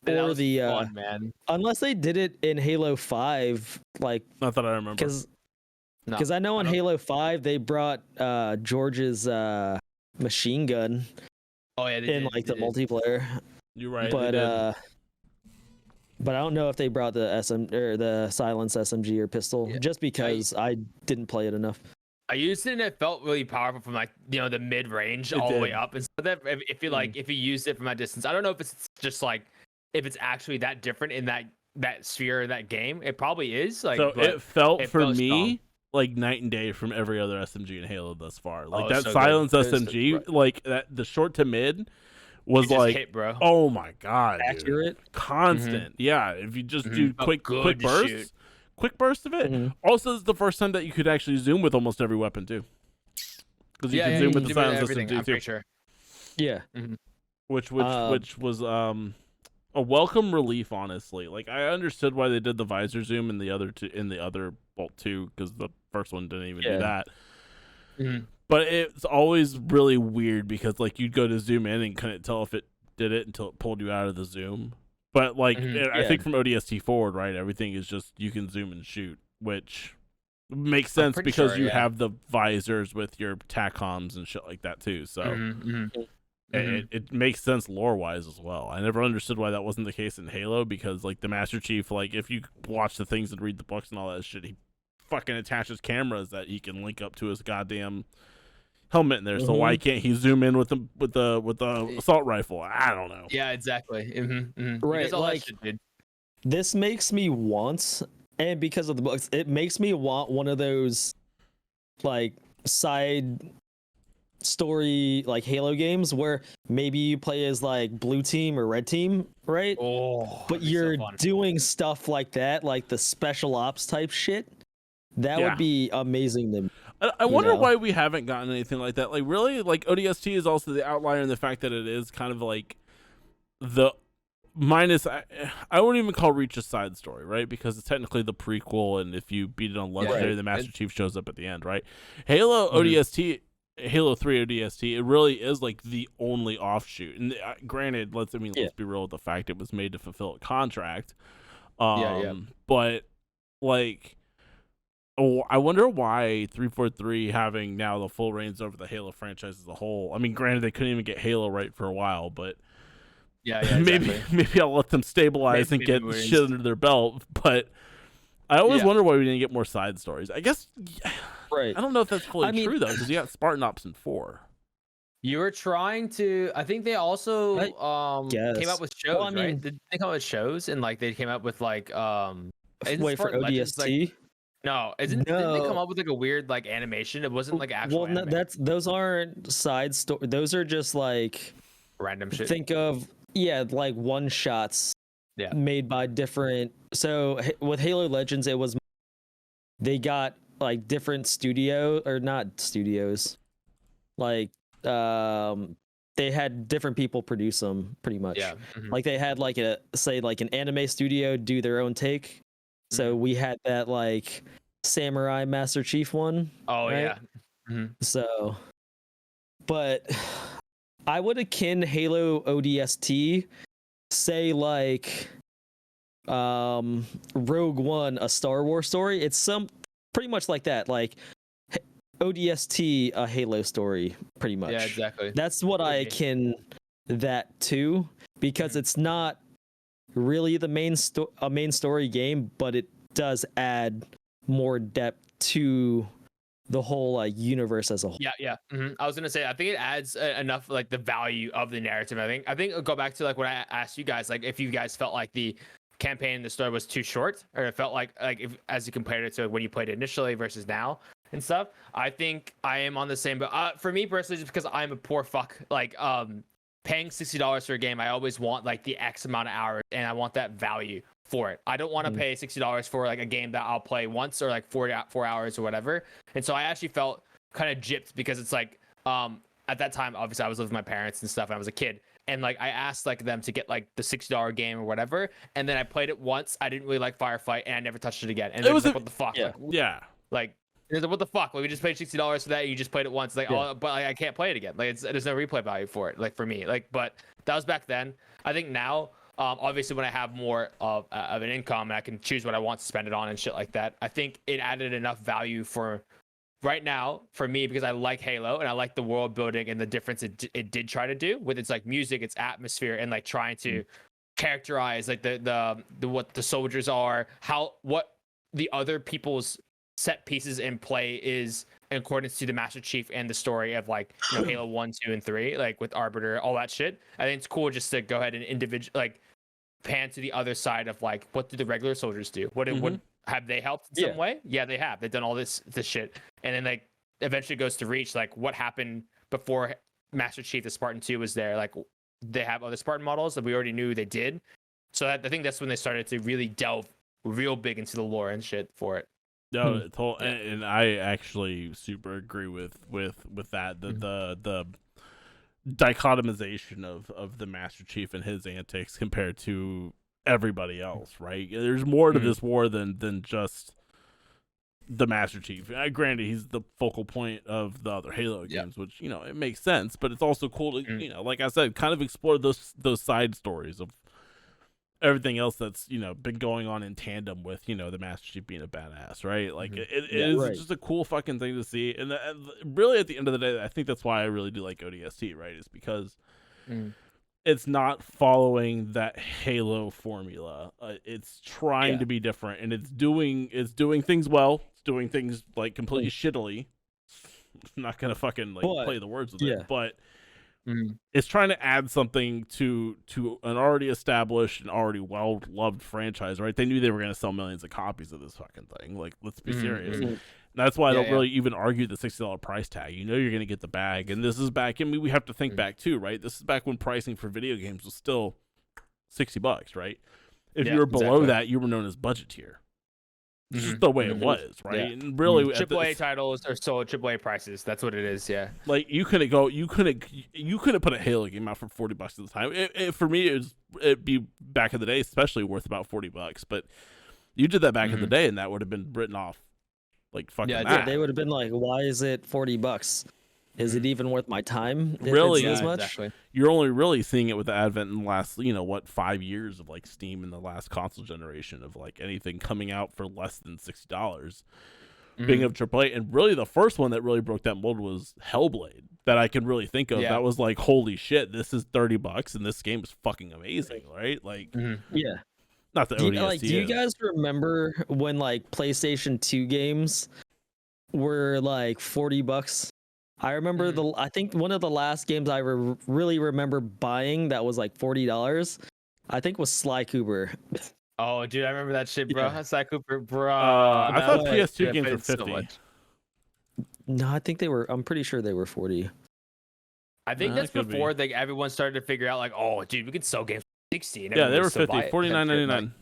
That Or was the fun, man. unless they did it in Halo 5, like not that I remember. because No, I know in don't- Halo 5 they brought George's machine gun Oh yeah, they in did, like they the did. multiplayer, You're right. but they did. but I don't know if they brought the the silence SMG or pistol, Yeah. just because I didn't play it enough. I used it and it felt really powerful from like the mid range It all the way did. up, and so that if you like if you used it from that distance, I don't know if it's just like if it's actually that different in that sphere of that game. It probably is. Like, So but it felt it for felt me strong. like night and day from every other SMG in Halo thus far. Like Oh, that so good. silence It is so SMG, good. like that the short to mid was it just like, hit, bro. oh my god, dude. Accurate. Constant. Yeah, if you just do Felt quick good to bursts, quick bursts of it. Mhm. Also, it's the first time that you could actually zoom with almost every weapon too, because you can zoom with the silence everything. SMG I'm too, pretty sure. Yeah. which was a welcome relief, honestly. Like I understood why they did the visor zoom in the other Bolt 2, because the first one didn't even do Yeah. that. Mhm. But it's always really weird because like you'd go to zoom in and couldn't tell if it did it until it pulled you out of the zoom. But like I Yeah. think from ODST forward, right, everything is just you can zoom and shoot, which makes sense pretty because sure, you yeah. have the visors with your TACOMs and shit like that too. So it makes sense lore wise as well. I never understood why that wasn't the case in Halo, because like the Master Chief, like if you watch the things and read the books and all that shit, he fucking attaches cameras that he can link up to his goddamn helmet in there. So why can't he zoom in with the assault rifle? I don't know. Yeah, exactly. Right, like- dude. This makes me want, and because of the books, it makes me want one of those like side story like Halo games where maybe you play as like blue team or red team, right? Oh, But you're doing stuff like that, like the special ops type shit. That Yeah. would be amazing to me. I wonder know? why we haven't gotten anything like that. Like really, like ODST is also the outlier in the fact that it is kind of like the minus. I wouldn't even call Reach a side story, right? Because it's technically the prequel, and if you beat it on Legendary, Right. the Master Chief shows up at the end, right? Halo ODST, Halo 3 ODST, it really is like the only offshoot. And granted, let's be real with the fact it was made to fulfill a contract. Yeah. But like. Oh, I wonder why 343 having now the full reins over the Halo franchise as a whole. I mean, granted, they couldn't even get Halo right for a while, but Yeah, maybe I'll let them stabilize and get Maybe shit under their belt. But I always wonder why we didn't get more side stories. I guess Right. I don't know if that's fully I mean- true though, because you got Spartan Ops in 4. You were trying to. I think they also came guess. up with shows, Well, I mean- right? Did they come up with shows and like they came up with like isn't Wait for Spartan Legends, ODST. like, no, didn't they No. come up with like a weird like animation? It wasn't like actual. Well, no, anime. those aren't side story. Those are just like Random shit. think of like one shots. Yeah. Made by different. So with Halo Legends, it was they got like different studio or not studios, like they had different people produce them pretty much. Yeah. Like they had like an anime studio do their own take. So we had that like Samurai Master Chief one. Oh right? yeah. So, but I would akin Halo ODST, say like Rogue One, a Star Wars story. It's pretty much like that, like ODST, a Halo story, pretty much. Yeah, exactly. That's what I Okay. akin that to, because it's not really the main story game, but it does add more depth to the whole like universe as a whole. Yeah. I was gonna say, I think it adds enough like the value of the narrative. I think I'll go back to like what I asked you guys, like if you guys felt like the campaign in the story was too short, or it felt like if as you compared it to when you played it initially versus now and stuff. I think I am on the same, but for me personally, just because I'm a poor fuck, like paying $60 for a game, I always want like the X amount of hours, and I want that value for it. I don't want to pay $60 for like a game that I'll play once or like 4 hours or whatever. And so I actually felt kind of gypped because it's like at that time, obviously I was living with my parents and stuff, and I was a kid, and like I asked like them to get like the $60 game or whatever, and then I played it once. I didn't really like Firefight, and I never touched it again. And it was like, what the fuck? Yeah. Like what the fuck? Like, we just paid $60 for that, and you just played it once. Like, oh, but like, I can't play it again. Like, there's no replay value for it. Like for me, like, but that was back then. I think now, obviously, when I have more of an income and I can choose what I want to spend it on and shit like that, I think it added enough value for right now for me, because I like Halo and I like the world building and the difference it did try to do with its like music, its atmosphere, and like trying to characterize like the what the soldiers are, what the other people's set pieces in play is in accordance to the Master Chief and the story of like, you know, Halo 1, 2, and 3, like with Arbiter, all that shit. I think it's cool just to go ahead and like pan to the other side of like, what do the regular soldiers do? What have they helped in some way? Yeah, they have. They've done all this shit, and then like eventually goes to Reach, like what happened before Master Chief, the Spartan 2 was there. Like they have other Spartan models that we already knew they did. So I think that's when they started to really delve real big into the lore and shit for it. No, and I actually super agree with that. The dichotomization of the Master Chief and his antics compared to everybody else, right? There's more to this war than just the Master Chief. Granted, he's the focal point of the other Halo games, which, you know, it makes sense, but it's also cool to, you know, like I said, kind of explore those side stories of everything else that's, you know, been going on in tandem with, you know, the Master Chief being a badass, right? Like it is just a cool fucking thing to see, and really at the end of the day, I think that's why I really do like ODST, right? Is because it's not following that Halo formula. It's trying to be different, and it's doing things well. It's doing things like completely shittily. I'm not gonna fucking like play the words with it, but it's trying to add something to an already established and already well-loved franchise, right? They knew they were going to sell millions of copies of this fucking thing. Like, let's be serious. And that's why I don't really even argue the $60 price tag. You know you're going to get the bag. And this is back, I mean, we have to think back too, right? This is back when pricing for video games was still $60, right? If you were below that, you were known as budget tier. It's just the way it was, right? Yeah. And really, AAA titles are still AAA prices. That's what it is. Yeah. Like you couldn't put a Halo game out for $40 at the time. For me, it'd be back in the day, especially worth about $40. But you did that back in the day, and that would have been written off like fucking. Yeah, they would have been like, "Why is it $40? Is it even worth my time? Really, as much?" Exactly. You're only really seeing it with the advent in the last, 5 years of like Steam in the last console generation of like anything coming out for less than $60 being of AAA. And really, the first one that really broke that mold was Hellblade that I can really think of. That was like, holy shit, this is $30 and this game is fucking amazing, right? Like, not the ODST. Do you guys remember when like PlayStation 2 games were like $40? I remember I think one of the last games I really remember buying that was like $40, I think was Sly Cooper. Oh, dude, I remember that shit, bro. Yeah. Sly Cooper, bro. I thought PS2 games were 50. So No, I think I'm pretty sure they were 40. I think that's before like everyone started to figure out like, oh, dude, we could sell games for 60. And yeah, they were 50. $49.99.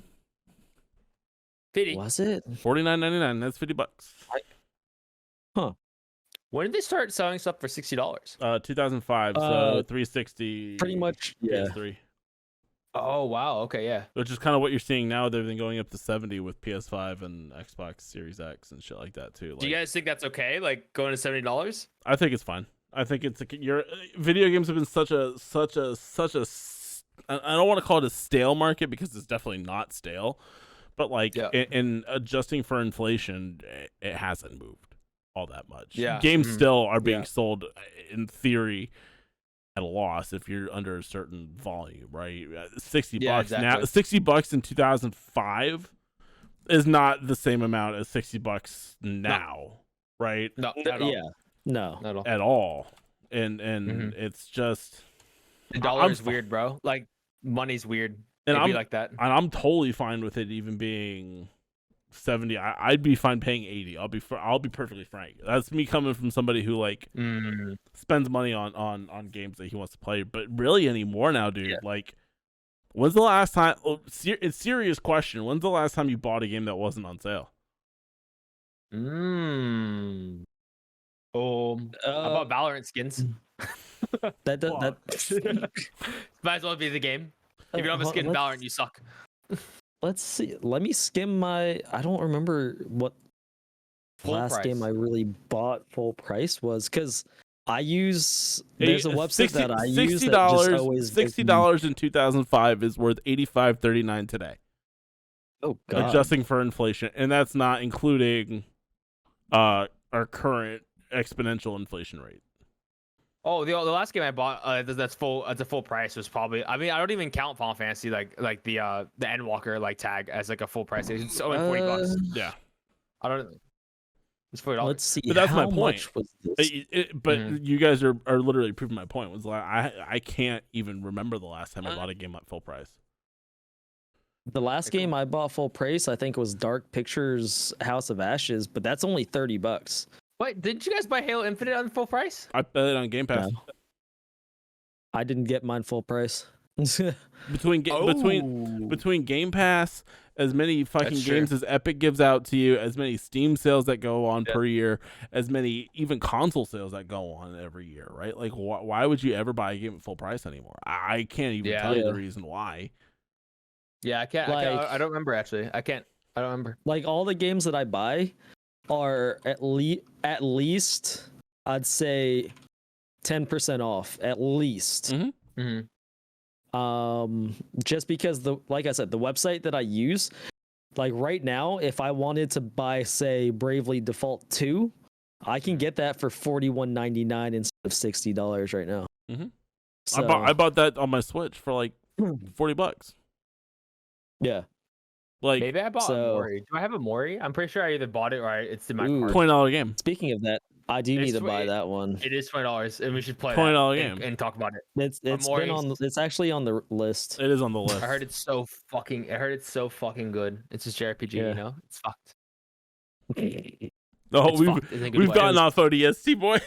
50. Was it? $49.99. That's $50. Huh. When did they start selling stuff for $60? 2005, so 360. Pretty much, yeah. PS3. Oh wow, okay, yeah. Which is kind of what you're seeing now. They've been going up to 70 with PS5 and Xbox Series X and shit like that too. Like, do you guys think that's okay? Like going to $70? I think it's fine. I think it's your video games have been such a. I don't want to call it a stale market because it's definitely not stale, but like in adjusting for inflation, it hasn't moved all that much. Yeah, games still are being sold in theory at a loss if you're under a certain volume, right? $60 now. $60 in 2005 is not the same amount as $60 now, right? No, at all. No, not at all. And it's just the dollar is weird, bro. Like money's weird. And It'd be like that. I'm totally fine with it even being 70. I'd be fine paying 80. I'll be perfectly frank. That's me coming from somebody who like spends money on games that he wants to play. But really anymore now, dude. Yeah. Like, when's the last time? It's serious question. When's the last time you bought a game that wasn't on sale? Oh, how about Valorant skins? That does that. Might as well be the game. If you don't have a skin in Valorant, you suck. Let's see. Let me skim my. I don't remember what last game I really bought full price was, because I use. There's a website that I use that just always $60 in 2005 is worth $85.39 today. Oh god! Adjusting for inflation, and that's not including our current exponential inflation rate. Oh, the last game I bought that's a full price was probably. I mean, I don't even count Final Fantasy like the Endwalker like tag as like a full price. It's only $40. Yeah, I don't. It's $40. Let's see. But that's how my point. much was this? But you guys are literally proving my point. Was like I can't even remember the last time I bought a game at full price. The last game I bought full price, I think, was Dark Pictures House of Ashes, but that's only $30. Wait, didn't you guys buy Halo Infinite on full price? I bet it on Game Pass. No. I didn't get mine full price. Between Game Pass, as many fucking games as Epic gives out to you, as many Steam sales that go on per year, as many even console sales that go on every year, right? Like, why would you ever buy a game at full price anymore? I can't even tell you the reason why. Yeah, I can't. I don't remember actually. I don't remember. Like, all the games that I buy are at least I'd say 10% off at least. Just because like I said, the website that I use, like right now, if I wanted to buy, say, Bravely Default 2, I can get that for $41.99 instead of $60 right now. So, I bought that on my Switch for like $40. Yeah. Like, maybe I bought a Mori. Do I have a Mori? I'm pretty sure I either bought it or it's in my cart. $20 game. Speaking of that, I do need to buy that one. It is $20, and we should play $20 game and talk about it. It's been on. It's actually on the list. It is on the list. I heard it's so fucking good. It's just JRPG, you know. It's fucked. We've gotten off ODST, boys.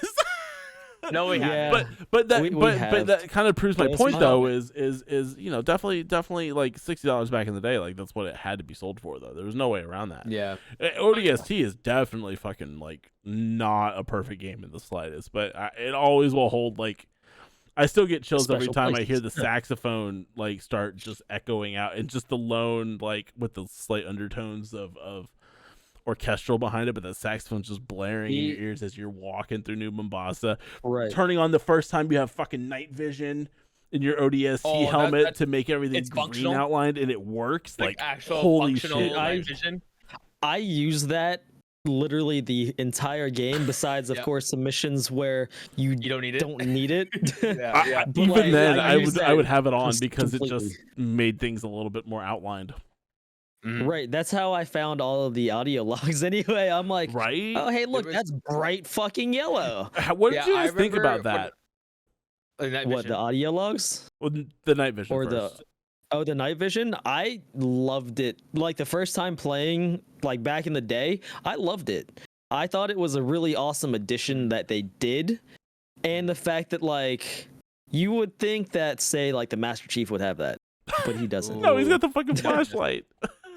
No, we haven't. But that kind of proves my point, though. Is definitely like $60 back in the day. Like, that's what it had to be sold for, though. There was no way around that. Yeah. ODST is definitely fucking like not a perfect game in the slightest, but it always will hold. Like, I still get chills every time I hear the saxophone like start just echoing out, and just the lone, like, with the slight undertones of orchestral behind it, but the saxophone's just blaring in your ears as you're walking through New Mombasa. Right. Turning on the first time you have fucking night vision in your ODST helmet to make everything green outlined, and it works. Like actual holy functional shit! night vision. I use that literally the entire game, besides of course some missions where you don't need it. Even then, I would have it on because it just made things a little bit more outlined. Right, that's how I found all of the audio logs. Anyway, I'm like, right? Oh, hey, look, that's bright fucking yellow. What did you guys think about that? What, the audio logs? Well, the night vision or first. the night vision? I loved it. Like, the first time playing, like back in the day, I loved it. I thought it was a really awesome addition that they did, and the fact that, like, you would think that, say, like, the Master Chief would have that, but he doesn't. No, he's got the fucking flashlight.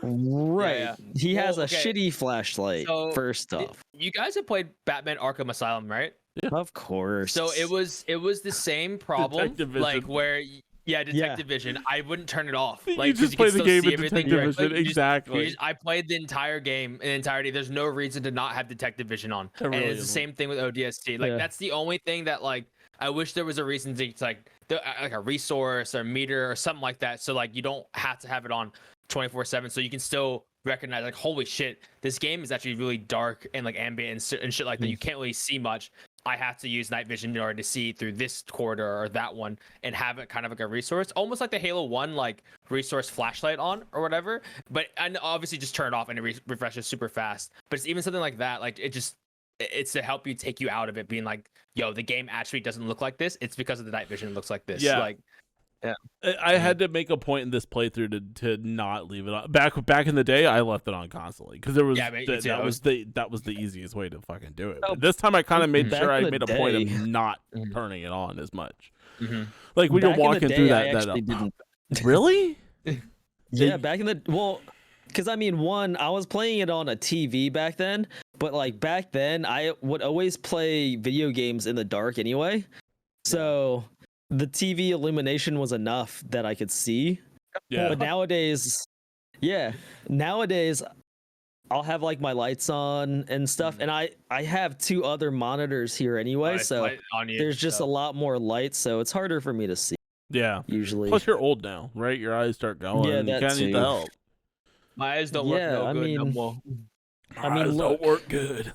Right. Yeah. He has a shitty flashlight, first off. You guys have played Batman Arkham Asylum, right? Yeah. Of course. So it was the same problem, like where Detective Vision. I wouldn't turn it off. Like, you just play the game in Detective Vision. Exactly. I played the entire game in entirety. There's no reason to not have Detective Vision on. And it's the same thing with ODST. Like, that's the only thing that, like, I wish there was a reason to, like a resource or meter or something like that. So, like, you don't have to have it on 24/7, so you can still recognize, like, holy shit, this game is actually really dark and like ambient and shit like that. You can't really see much. I have to use night vision in order to see through this corridor or that one, and have it kind of like a resource, almost like the Halo 1 like resource flashlight on or whatever. But and obviously just turn it off and it refreshes super fast. But it's even something like that. Like, it's to help you take you out of it being like, yo, the game actually doesn't look like this. It's because of the night vision it looks like this. Yeah. Like, I had to make a point in this playthrough to not leave it on. Back in the day, I left it on constantly because there was that was the easiest way to fucking do it. But this time I kind of made sure I made a point of not turning it on as much. Like when you're walking through that. Really? Yeah, back in the because I mean, I was playing it on a TV back then, but like back then I would always play video games in the dark anyway. So the TV illumination was enough that I could see. Yeah. But nowadays I'll have like my lights on and stuff, and I have 2 other monitors here anyway, so there's just a lot more light, so it's harder for me to see. Yeah. Usually. Plus you're old now, right? Your eyes start going. Yeah, you kind of need the help. My eyes don't work no good no more. My eyes don't work good.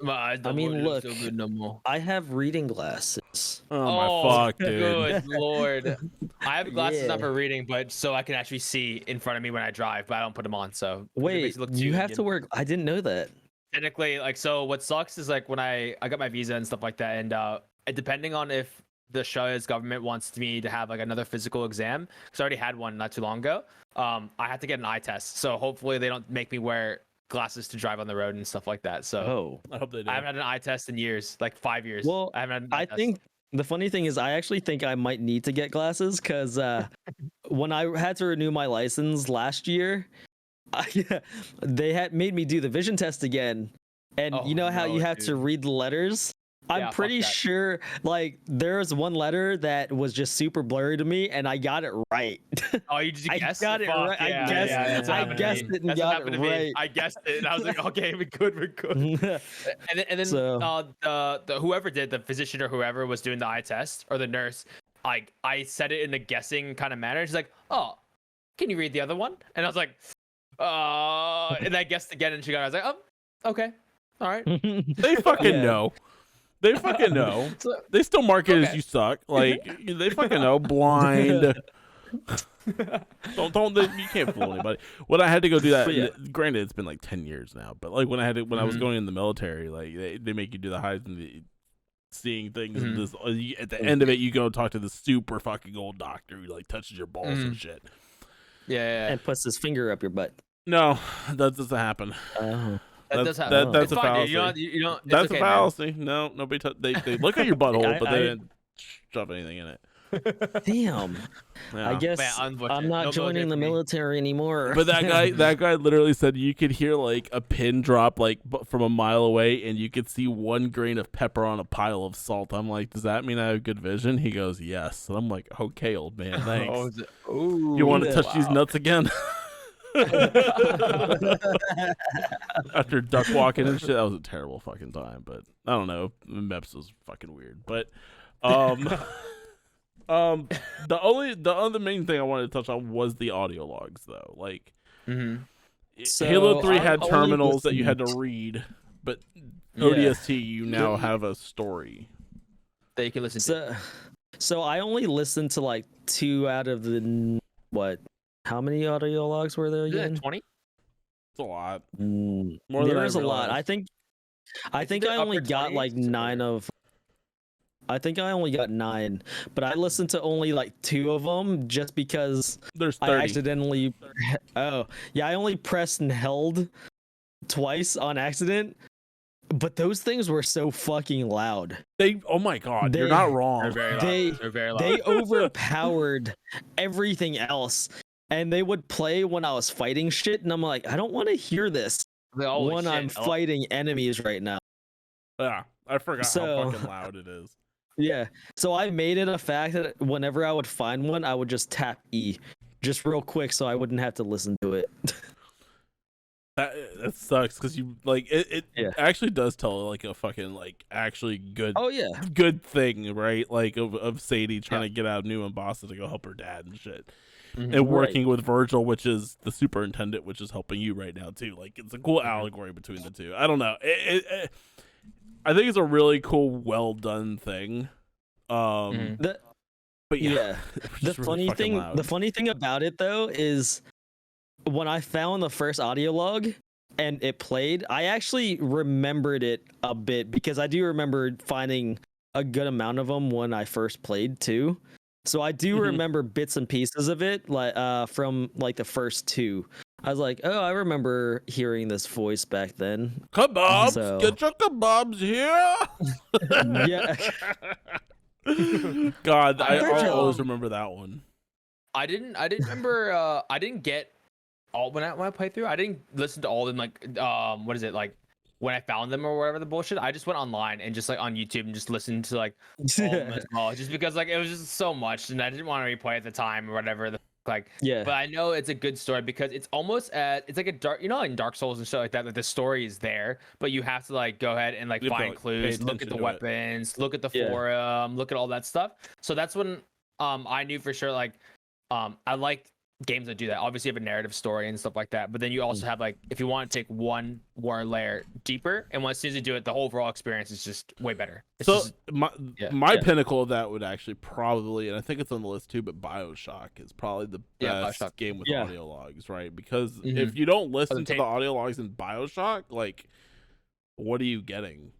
My eyes don't work so good no more. I have reading glasses. Oh my fuck, dude. Good lord. I have glasses not for reading, but so I can actually see in front of me when I drive, but I don't put them on. So wait, you have to work. I didn't know that. Technically, like, so what sucks is like when I got my visa and stuff like that, and depending on if the Australia's government wants me to have like another physical exam, because I already had one not too long ago. I had to get an eye test, so hopefully they don't make me wear glasses to drive on the road and stuff like that. So I hope they do. I haven't had an eye test in years, like 5 years. Well, I haven't had an eye test. think the funny thing is I actually think I might need to get glasses because when I had to renew my license last year, they had made me do the vision test again, and you know how you have to read the letters. I'm pretty sure like there's one letter that was just super blurry to me, and I got it right. Oh, you just guessed? I got it right. I guessed it and got it right. I guessed it, and I was like, okay, we're good. and then the whoever did, the physician or whoever was doing the eye test or the nurse, I said it in a guessing kind of manner. She's like, oh, can you read the other one? And I was like, and I guessed again, and she got it. I was like, oh, okay, all right. They fucking know. They fucking know. They still mark it as you suck. Like they fucking know. Blind. don't. You can't fool anybody. When I had to go do that, granted, it's been like 10 years now. But like when I was going in the military, like they make you do the highs and the seeing things. And this, at the end of it, you go talk to the super fucking old doctor who like touches your balls and shit. Yeah. And puts his finger up your butt. No, that doesn't happen. That does happen. That's a fallacy. You don't, that's okay, a fallacy. Man. No, nobody. They look at your butthole, but they didn't shove anything in it. Damn. Yeah. I guess I'm not joining the military anymore. But that guy literally said you could hear like a pin drop like from a mile away, and you could see 1 grain of pepper on a pile of salt. I'm like, does that mean I have good vision? He goes, yes. And I'm like, okay, old man, thanks. You want to touch these nuts again? After duck walking and shit, that was a terrible fucking time. But I don't know, Meps was fucking weird. But the other main thing I wanted to touch on was the audio logs, though. Like, so Halo 3 had terminals that you had to read, but ODST you now have a story that you can listen to. So I only listened to like 2 out of the How many audio logs were there again? 20. It's a lot. More than a lot. I think I only got like 9 of. I think I only got 9, but I listened to only like 2 of them just because there's 30. I accidentally. Oh yeah, I only pressed and held twice on accident. But those things were so fucking loud. Oh my god, you're not wrong. They're very loud. They overpowered everything else. And they would play when I was fighting shit, and I'm like, I don't want to hear this when I'm fighting enemies right now. Yeah, I forgot how fucking loud it is. Yeah, so I made it a fact that whenever I would find one, I would just tap E, just real quick, so I wouldn't have to listen to it. That sucks because you like it actually does tell like a fucking like actually good good thing, right? Like of Sadie trying to get out of New Mombasa to go help her dad and shit. And working with Virgil, which is the superintendent, which is helping you right now too. Like it's a cool allegory between the two. I don't know. I think it's a really cool, well done thing. But yeah, the funny thing about it though is when I found the first audio log and it played, I actually remembered it a bit because I do remember finding a good amount of them when I first played too. So I do remember bits and pieces of it, like from like the first two. I was like, oh, I remember hearing this voice back then. Kebabs, So- get your kebabs here. Yeah. God, I heard always you. remember that one. I didn't remember. I didn't get all when I played through. I didn't listen to all of them. Like what is it like? When I found them or whatever the bullshit, I just went online and just like on YouTube and just listened to like all of them as well, just because like it was just so much and I didn't want to replay at the time or whatever. Like, Yeah. But I know it's a good story because it's almost it's like a dark, you know, in Dark Souls and stuff like that. Like the story is there, but you have to like go ahead and like You have to, find like, clues, pay look at attention the to it. weapons, look at the Yeah. forum, look at all that stuff. So that's when I knew for sure like I like games that do that. Obviously, you have a narrative story and stuff like that, but then you also have like if you want to take one more layer deeper, and as soon as you do it, the whole overall experience is just way better. It's So just, my Yeah. pinnacle of that would actually probably, and I think it's on the list too, but BioShock is probably the best BioShock. game with Yeah. audio logs, right? Because Mhm. if you don't listen to tape. the audio logs in BioShock, like, what are you getting?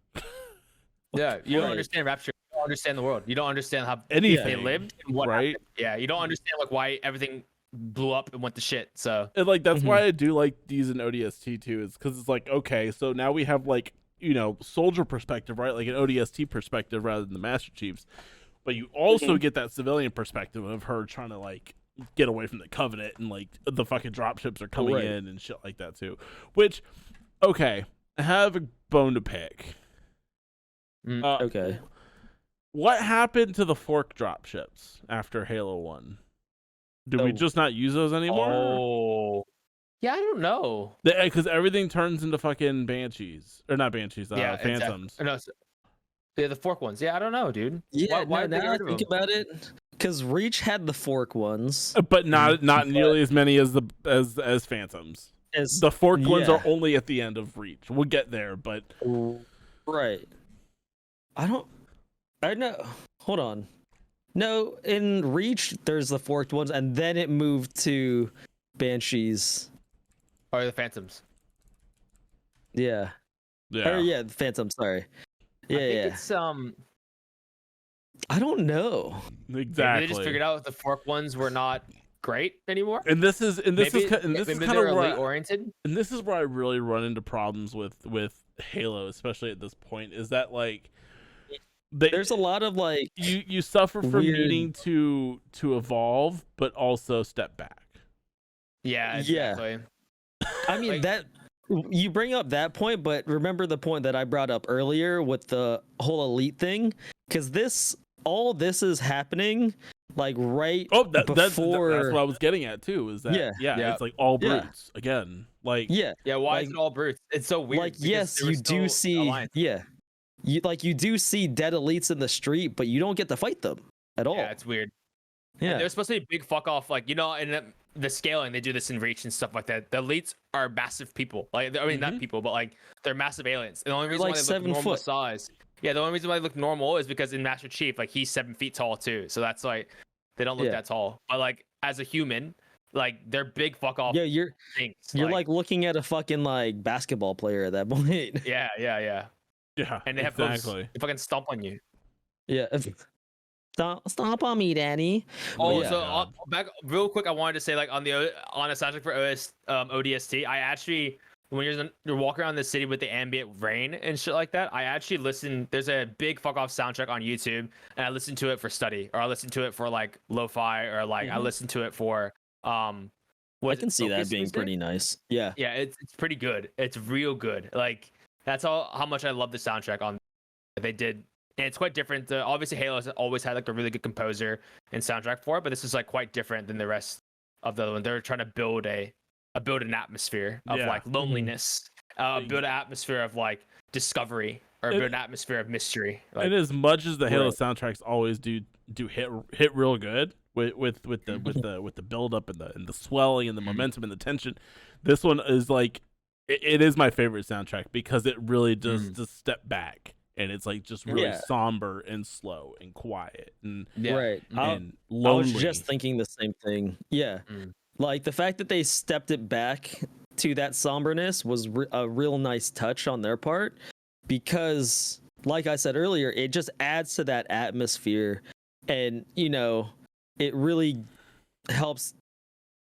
yeah, you don't Right. understand Rapture. You don't understand the world. You don't understand how Anything, they lived and what right? happened. Yeah, you don't understand like why everything blew up and went to shit. So And like that's Mhm. why I do like these in ODST too, is because it's like, okay, so now we have like, you know, soldier perspective, right? Like an ODST perspective rather than the Master Chiefs, but you also get that civilian perspective of her trying to like get away from the Covenant and like the fucking dropships are coming Right. in and shit like that too. Which, okay, I have a bone to pick. Mm. Okay. What happened to the fork dropships after Halo 1? Do we Oh. just not use those anymore? Oh, yeah, I don't know. Because everything turns into fucking banshees, or not banshees, Yeah, exactly. phantoms. No, yeah, the fork ones. Yeah, I don't know, dude. Yeah, why did they now get I rid of think them? about it, because Reach had the fork ones. But not But- nearly as many as as phantoms. As The forked ones yeah. are only at the end of Reach. We'll get there, but Right. I know. Hold on. No, in Reach, there's the forked ones, and then it moved to Banshees. Or the Phantoms. Yeah. yeah. Or yeah, the Phantom, sorry. Yeah, I think yeah. it's I don't know. maybe Exactly. they just figured out the fork ones were not great anymore. And this is Maybe kind they're of where elite oriented. and this is where I really run into problems with Halo, especially at this point, is that like There's a lot of like you suffer from weird- needing to evolve, but also step back. Yeah, Yeah. exactly. I mean Like- that you bring up that point, but remember the point that I brought up earlier with the whole elite thing, because all this is happening like right Oh, that's before. what I was getting at too. Is that Yeah. it's like all Yeah. brutes again. Like Yeah, Yeah, why is Like- it all brutes? It's so weird. like because yes, there you was do no see. alliance. Yeah, you do see dead elites in the street, but you don't get to fight them at all. Yeah, it's weird. And Yeah, they're supposed to be big fuck off, like, you know, in the scaling, they do this in Reach and stuff like that. The elites are massive people. Like, I mean, not people, but like, they're massive aliens. And the only reason like why they look 7 normal foot. size. Yeah, the only reason why they look normal is because in Master Chief, like, he's 7 feet tall too. So that's like, they don't look Yeah. that tall. But like, as a human, like, they're big fuck off yeah, you're things. like looking at a fucking like basketball player at that point. yeah. yeah, And they have exactly. hooves. They fucking stomp on you. Yeah. Stop on me, Danny. Oh, yeah. so God. back real quick, I wanted to say like on a soundtrack for ODST, I actually when you're walking around the city with the ambient rain and shit like that, I actually listen. There's a big fuck off soundtrack on YouTube, and I listen to it for study, or I listen to it for like lo-fi, or like I listen to it for I can see that focus being music? pretty nice. Yeah. Yeah, it's pretty good. It's real good. Like that's how much I love the soundtrack on. They did. And it's quite different. Obviously, Halo has always had like a really good composer and soundtrack for it, but this is like quite different than the rest of the other one. They're trying to build build an atmosphere of Yeah. like loneliness, build an atmosphere of like discovery, or build an atmosphere of mystery. Like, And as much as the Halo Right. soundtracks always do hit real good with the build up and the swelling and the momentum and the tension, this one is like it is my favorite soundtrack because it really does just step back. And it's like just really Yeah. somber and slow and quiet and yeah. Right. and I lonely. was just thinking the same thing. Yeah. Mm. Like the fact that they stepped it back to that somberness was a real nice touch on their part, because like I said earlier, it just adds to that atmosphere. And, you know, it really helps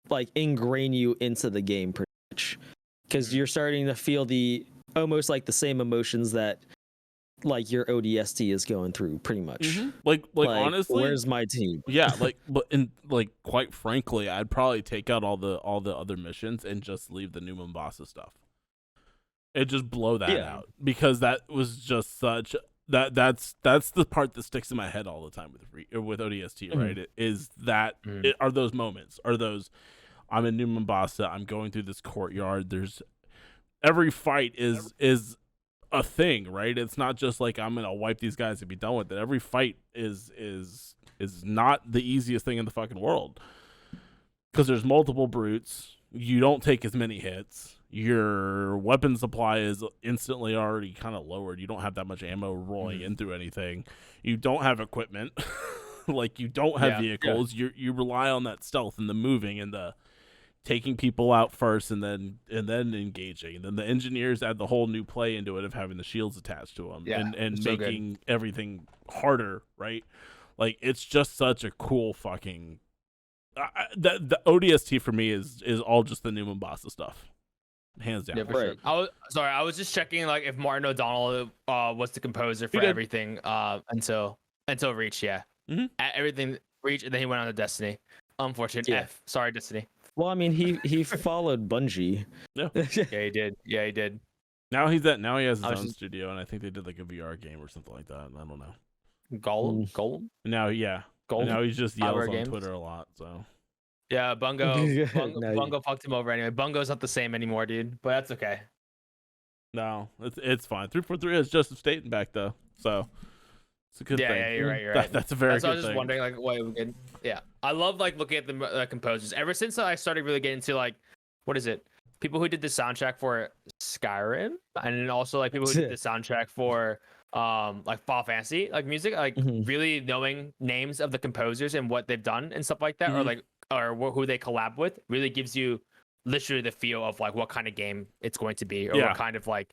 like ingrain you into the game pretty much, because you're starting to feel the almost like the same emotions that like your ODST is going through pretty much. Like honestly, where's my team? yeah, like quite frankly, I'd probably take out all the other missions and just leave the new Mombasa stuff. It just blow that out, because that was just such that's the part that sticks in my head all the time with ODST, right? It is that are those moments, are those I'm in New Mombasa, I'm going through this courtyard, there's every fight is a thing, right? It's not just like I'm gonna wipe these guys and be done with it. Every fight is not the easiest thing in the fucking world, because there's multiple brutes, you don't take as many hits, your weapon supply is instantly already kind of lowered, you don't have that much ammo rolling in through anything, you don't have equipment, like you don't have vehicles, you rely on that stealth and the moving and the taking people out first and then engaging, and then the engineers add the whole new play into it of having the shields attached to them and so making everything harder, right? Like it's just such a cool fucking the ODST for me is all just the new Mombasa stuff, hands down. Yeah, for sure. I was just checking like if Martin O'Donnell was the composer for everything until Reach, everything Reach, and then he went on to Destiny. Unfortunate. Sorry, Destiny. Well, I mean, he followed Bungie. Yeah, he did. Yeah, he did. Now he has his own studio, and I think they did like a VR game or something like that. I don't know. Golem. Now, Golem. Now he just yells on games. Twitter a lot. So yeah, Bungo fucked him over anyway. Bungo's not the same anymore, dude. But that's okay. No, it's fine. 343 is Joseph Staten back though, so it's a good thing. Yeah, you're right. That's a very good thing. I was just wondering, like, what we could. Yeah, I love like looking at the composers. Ever since I started really getting into like, what is it? People who did the soundtrack for Skyrim, and then also like people who did the soundtrack for like Final Fantasy, like music, like really knowing names of the composers and what they've done and stuff like that, or who they collab with, really gives you literally the feel of like what kind of game it's going to be, or what kind of like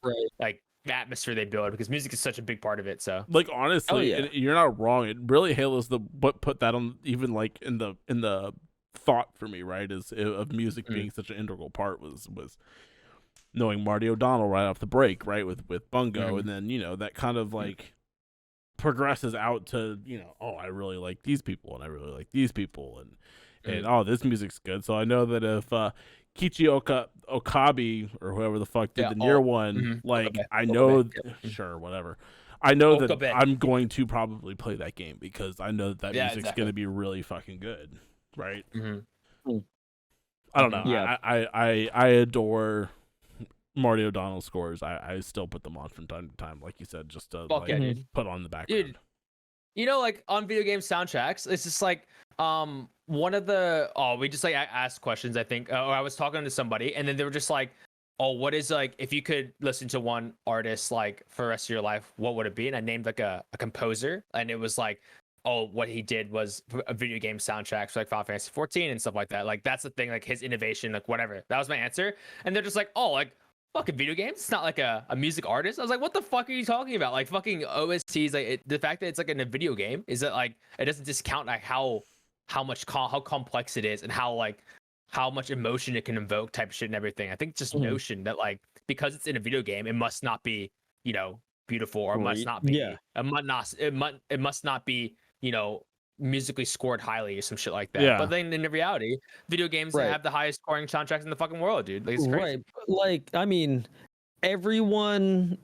atmosphere they build, because music is such a big part of it. So like honestly, you're not wrong. It really Halo's what put that on, even like in the thought for me, right? Is of music being such an integral part was knowing Marty O'Donnell right off the break, right, with Bungo, and then that kind of like progresses out to I really like these people and I really like these people and oh, this music's good. So I know that if Kichi Okabe or whoever the fuck did the Nier one, like I know, sure, whatever. I know that I'm going to probably play that game because I know that music's going to be really fucking good, right? I don't know. Yeah. I adore Marty O'Donnell scores. I still put them on from time to time, like you said, just to put on the background. Dude, like on video game soundtracks, it's just like one of the we just like asked questions, I think, or I was talking to somebody and then they were just like, oh, what is like, if you could listen to one artist like for the rest of your life, what would it be? And I named like a composer, and it was like, oh, what he did was a video game soundtrack for like Final Fantasy 14 and stuff like that. Like that's the thing, like his innovation, like whatever. That was my answer. And they're just like, oh, like fucking video games, it's not like a music artist. I was like, what the fuck are you talking about? Like fucking OSTs, like the fact that it's like in a video game is that like it doesn't discount like how complex it is and how much emotion it can invoke type of shit and everything. I think just notion that like because it's in a video game, it must not be beautiful, or must not be it must not be musically scored highly or some shit like that. But then in reality, video games have the highest scoring soundtracks in the fucking world, dude. Like, it's crazy. Like I mean, everyone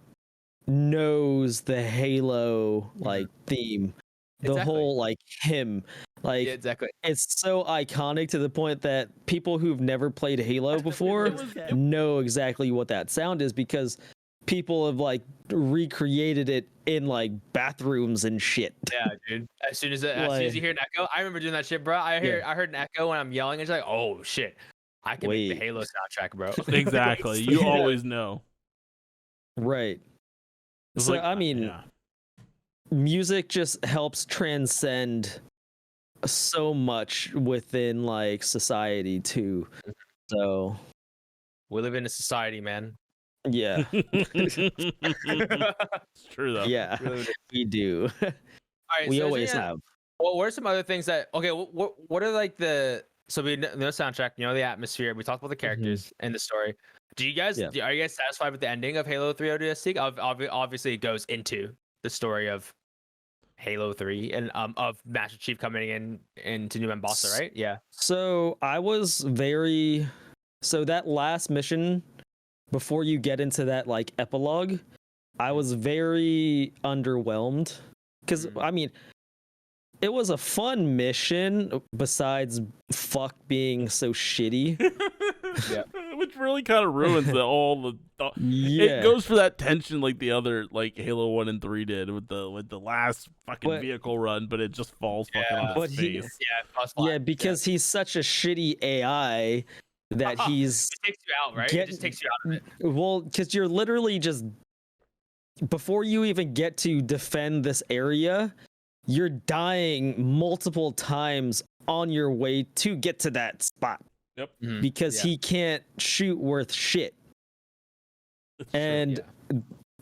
knows the Halo like theme, the whole like hymn, like it's so iconic to the point that people who've never played Halo before know exactly what that sound is, because people have like recreated it in like bathrooms and shit. Yeah, dude. As soon as you hear an echo, I remember doing that shit, bro. I heard an echo when I'm yelling. It's like, oh shit, I can make the Halo soundtrack, bro. Exactly. You always know. Right. So like, I mean, music just helps transcend so much within like society too. So we live in a society, man. Yeah. It's true though. Yeah, we do. All right, we always have. Well, what are some other things that? Okay, what are like the? So we know the soundtrack, the atmosphere. We talked about the characters and the story. Do you guys Yeah. are you guys satisfied with the ending of Halo 3 ODST? Obviously, it goes into the story of Halo 3 and of Master Chief coming into New Mombasa, right? Yeah. So I was very that last mission before you get into that like epilogue, I was very underwhelmed because I mean it was a fun mission besides fuck being so shitty. Yeah. Which really kind of ruins the Yeah. It goes for that tension like the other like Halo 1 and 3 did with the last fucking vehicle run, but it just falls fucking on But its face. Yeah, because he's such a shitty AI that he's it takes you out, right? It just takes you out of it. well, because you're literally just before you even get to defend this area, you're dying multiple times on your way to get to that spot. Yep. Because he can't shoot worth shit. And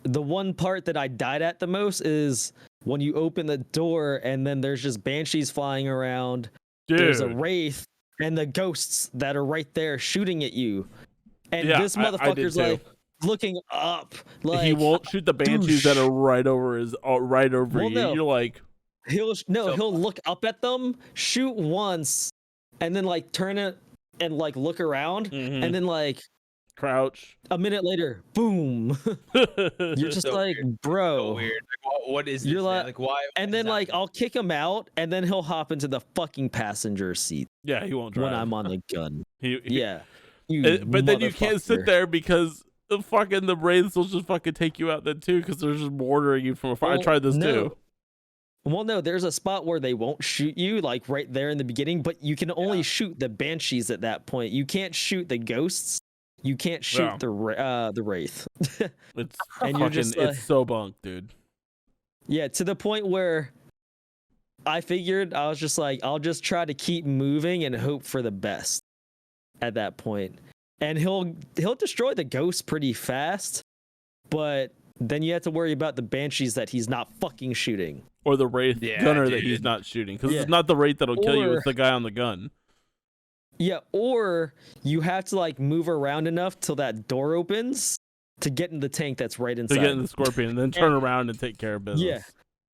the one part that I died at the most is when you open the door and then there's just banshees flying around. Dude. There's a wraith and the ghosts that are right there shooting at you. And this motherfucker's like looking up. Like he won't shoot the banshees that are right over you. No. You're like he'll look up at them, shoot once, and then like turn it and like look around, and then like crouch. A minute later, boom. You're just so like, weird. bro. So weird. Like, what is this? You're Like why? And then like I'll kick him out, and then he'll hop into the fucking passenger seat. Yeah, he won't drive when I'm on the gun. Yeah. But then you can't sit there because the wraiths will just fucking take you out then too, because they're just mortaring you from afar. I tried this too. Well, no, there's a spot where they won't shoot you, like right there in the beginning, but you can only shoot the banshees at that point. You can't shoot the ghosts. You can't shoot the wraith. It's and you're just it's so bunk, dude. Yeah, to the point where I figured I was just like, I'll just try to keep moving and hope for the best at that point. And he'll destroy the ghosts pretty fast, but then you have to worry about the banshees that he's not fucking shooting. Or the wraith gunner that he's not shooting. Because it's not the wraith that'll kill you, it's the guy on the gun. Yeah, or you have to like move around enough till that door opens to get in the tank that's right inside. To get in the scorpion and then turn around and take care of business. Yeah.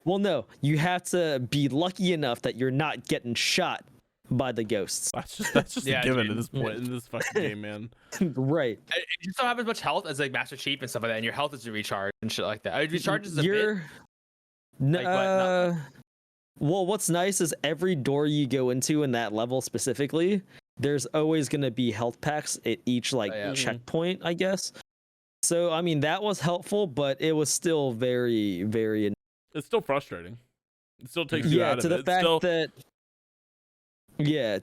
Well, no, you have to be lucky enough that you're not getting shot by the ghosts. That's just a given at this point in this fucking game, man. Right. You just don't have as much health as like Master Chief and stuff like that, and your health is to recharge and shit like that. It recharges a bit. Well, what's nice is every door you go into in that level specifically, there's always going to be health packs at each checkpoint, I guess. So, I mean, that was helpful, but it was still very, very... It's still frustrating. It still takes you out of it.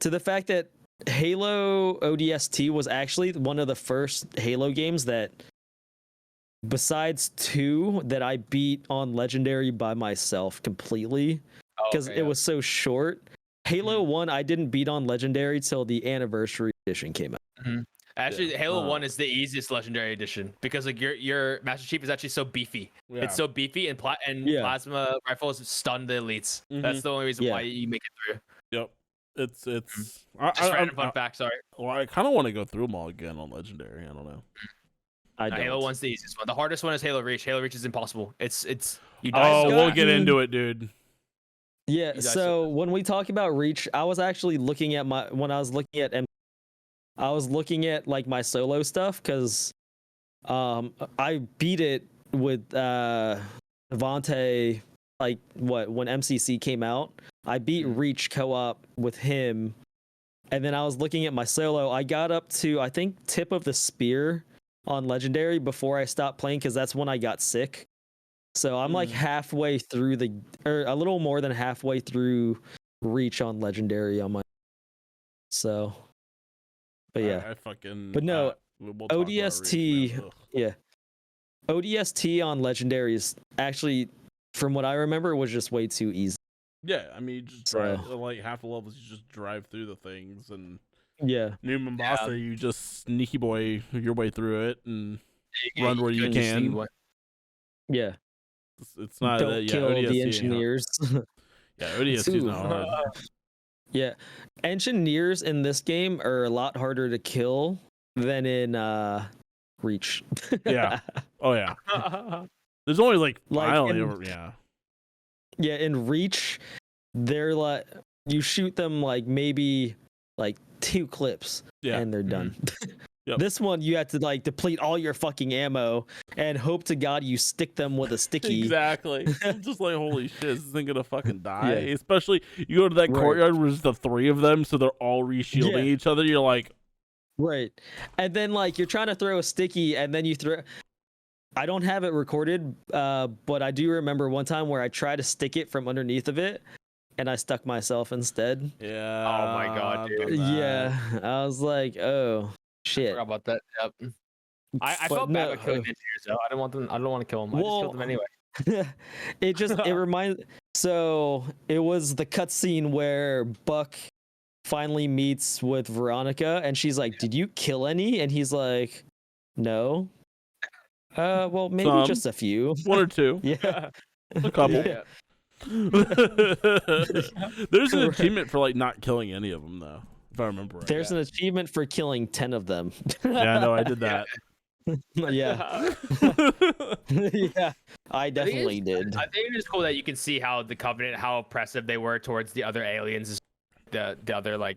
To the fact that Halo ODST was actually one of the first Halo games that, besides 2, that I beat on Legendary by myself completely. Because it was so short. Halo 1, I didn't beat on Legendary till the Anniversary Edition came out. Actually, Halo 1 is the easiest Legendary Edition because like your Master Chief is actually so beefy. Yeah. It's so beefy, and plasma rifles stun the elites. That's the only reason why you make it through. Yep. It's just random fun fact. Sorry. Well, I kind of want to go through them all again on Legendary. I don't know. Halo 1's the easiest one. The hardest one is Halo Reach. Halo Reach is impossible. It's you die. Oh, we'll get into it, dude. Yeah, so when we talk about Reach, I was actually looking at I was looking at like my solo stuff because I beat it with Devontae like when MCC came out. I beat Reach co-op with him, and then I was looking at my solo. I got up to I think tip of the spear on Legendary before I stopped playing because that's when I got sick. So I'm like halfway through or a little more than halfway through Reach on Legendary on my. So, but yeah, but no, ODST, ODST on Legendary is actually, from what I remember, was just way too easy. Yeah, I mean, you just drive like half the levels. You just drive through the things, and New Mombasa, you just sneaky boy your way through it and run where you can. Yeah. It's not Don't kill ODST, the engineers. Yeah, ODST is not hard. Yeah, engineers in this game are a lot harder to kill than in Reach. Yeah. Oh yeah. There's only like Like I only in- ever yeah. Yeah, in Reach, they're like you shoot them like maybe like 2 clips Yeah. and they're done. Yep. This one you have to like deplete all your fucking ammo and hope to God you stick them with a sticky. Exactly. I'm just like, holy shit, this isn't gonna fucking die. Yeah. Especially you go to that Right. courtyard where there's the 3 of them, so they're all reshielding Yeah. each other. You're like, Right. And then like you're trying to throw a sticky and then you throw I don't have it recorded, but I do remember one time where I tried to stick it from underneath of it and I stuck myself instead. yeah. Oh my God, I've dude. done that. Yeah. I was like, oh shit. Forgot about that. Yep. I But felt bad no, about killing engineers though. I don't want them. I don't want to kill them. I just killed them anyway. it reminds so it was the cutscene where Buck finally meets with Veronica and she's like, did you kill any? And he's like, no. Well, maybe Some. just a few. 1 or 2. Yeah. A couple. Yeah. There's an Correct. achievement for like not killing any of them though, if I remember right. There's an achievement for killing 10 of them. Yeah, I know I did that. Yeah. Yeah. I definitely did. I think it is cool that you can see how the Covenant, how oppressive they were towards the other aliens, the other like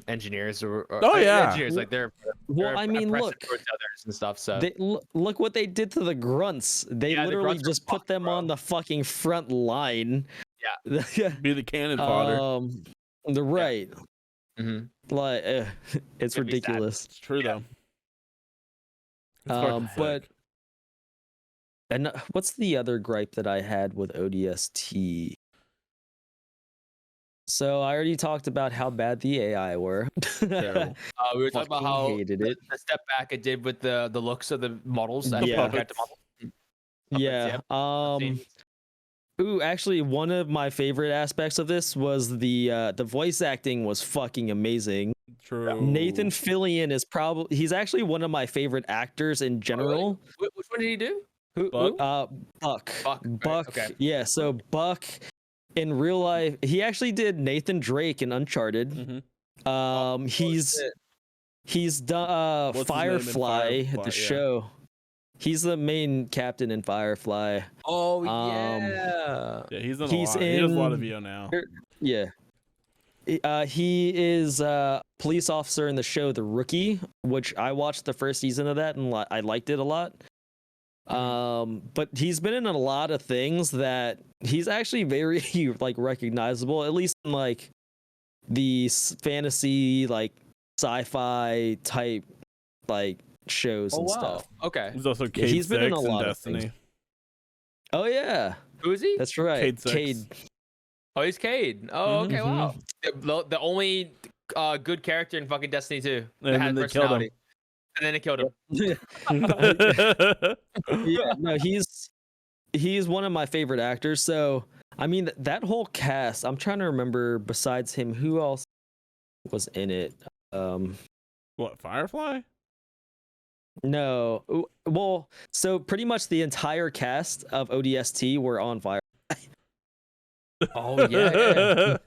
engineers or Oh, yeah. engineers, like they're Well, I mean, oppressive look. towards others and stuff. So Look what they did to the grunts. They Yeah, the literally grunts were just put fucked, them bro. on the fucking front line. Yeah. Be the cannon fodder. The right. Mhm. Like it's Could be sad. ridiculous. It's true though. It's fucking But sick. and what's the other gripe that I had with ODST? So I already talked about how bad the AI were. Terrible. We were talking about Fucking how hated it. the step back it did with the looks of the models. Yeah. compared to models. Yeah. Scenes. Ooh, actually, one of my favorite aspects of this was the voice acting was fucking amazing. True. Nathan Fillion is probably he's actually one of my favorite actors in general. Which one did he do? Buck? Buck. Buck, right, Buck. okay. Yeah, so Buck in real life, he actually did Nathan Drake in Uncharted. Mhm. He's done What's his name in Firefly, Firefly, the yeah. show. He's the main captain in Firefly. Oh Um, yeah. Yeah, he's in He's a lot. He does a lot of in- VO now. Yeah. He is a police officer in the show The Rookie, which I watched the first season of that and I liked it a lot. But he's been in a lot of things that he's actually very like recognizable, at least in like the fantasy, like sci-fi type like shows Oh and wow. stuff. Okay. He's also Yeah, Cade he's been in a 6 in lot of Destiny. things. Oh yeah, Who is he? that's right. Cade 6. Cade. Oh, he's Cade. Oh, okay. Mhm. Wow. The only good character in fucking Destiny 2. And then they killed him. And then it killed him. Yeah, no, he's one of my favorite actors. So I mean that whole cast. I'm trying to remember besides him who else was in it. What, Firefly? No, well, so pretty much the entire cast of ODST were on fire. Oh yeah.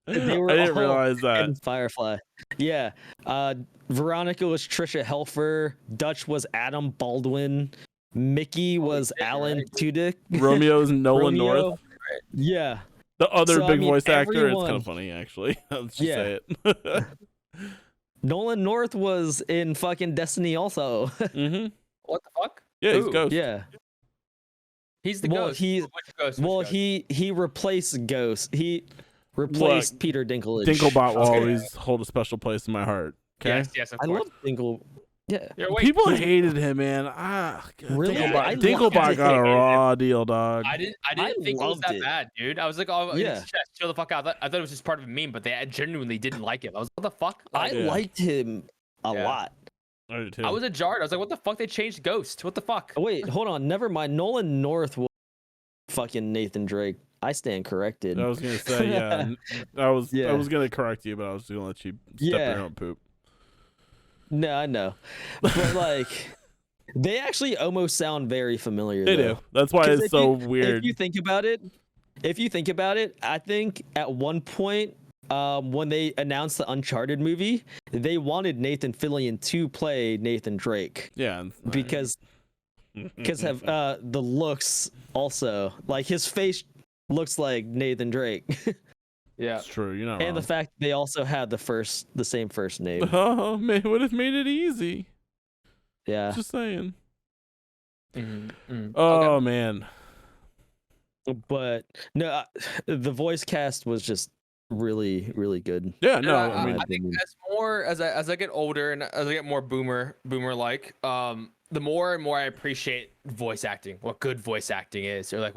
They were I didn't all realize that. in Firefly. Yeah, Veronica was Trisha Helfer. Dutch was Adam Baldwin. Mickey was shit, Alan right. Tudyk. Romeo's Nolan Romeo- North. Yeah. The other So, I big mean, voice actor. It's everyone- kind of funny, actually. Let's just Yeah. say it. Nolan North was in fucking Destiny also. Mm-hmm. What the fuck? Yeah, he's Who? Ghost. Yeah. He's the Well, ghost. he- Which ghost? Well, Which ghost? he replaced Ghost. He replaced Peter Dinklage. Dinklebot will Okay. always hold a special place in my heart. Okay. Yes, of I course. love Dinkle. Yeah. People hated him, man. Really? I Dinklebot loved got a it. raw deal, dog. I didn't I think it was loved that it. bad, dude. I was like, oh, Yeah. yeah. Chill the fuck out. I thought it was just part of a meme, but they genuinely didn't like it. I was like, what the fuck? I Yeah. liked him a Yeah. lot. I did too. I was a jarred. I was like, what the fuck? They changed Ghost. What the fuck? Oh, wait, hold on. Never mind. Nolan North was fucking Nathan Drake. I stand corrected. I was gonna say, yeah. I was Yeah. gonna correct you, but I was gonna let you step Yeah. in your own poop. No, I know. But like they actually almost sound very familiar. They though. do. That's why 'Cause it's if so you- weird. If you think about it, if you think about it, I think at one point, when they announced the Uncharted movie, they wanted Nathan Fillion to play Nathan Drake. Yeah, because have the looks also, like his face looks like Nathan Drake. Yeah. it's true. You're not And the wrong. fact they also had the same first name. Oh man, would have made it easy. Yeah. Just saying. Mm-hmm. Oh man. But no, the voice cast was just really, really good. Yeah, no, Yeah, I mean, I think as I get older and as I get more boomer like, the more and more I appreciate voice acting, what good voice acting is, or like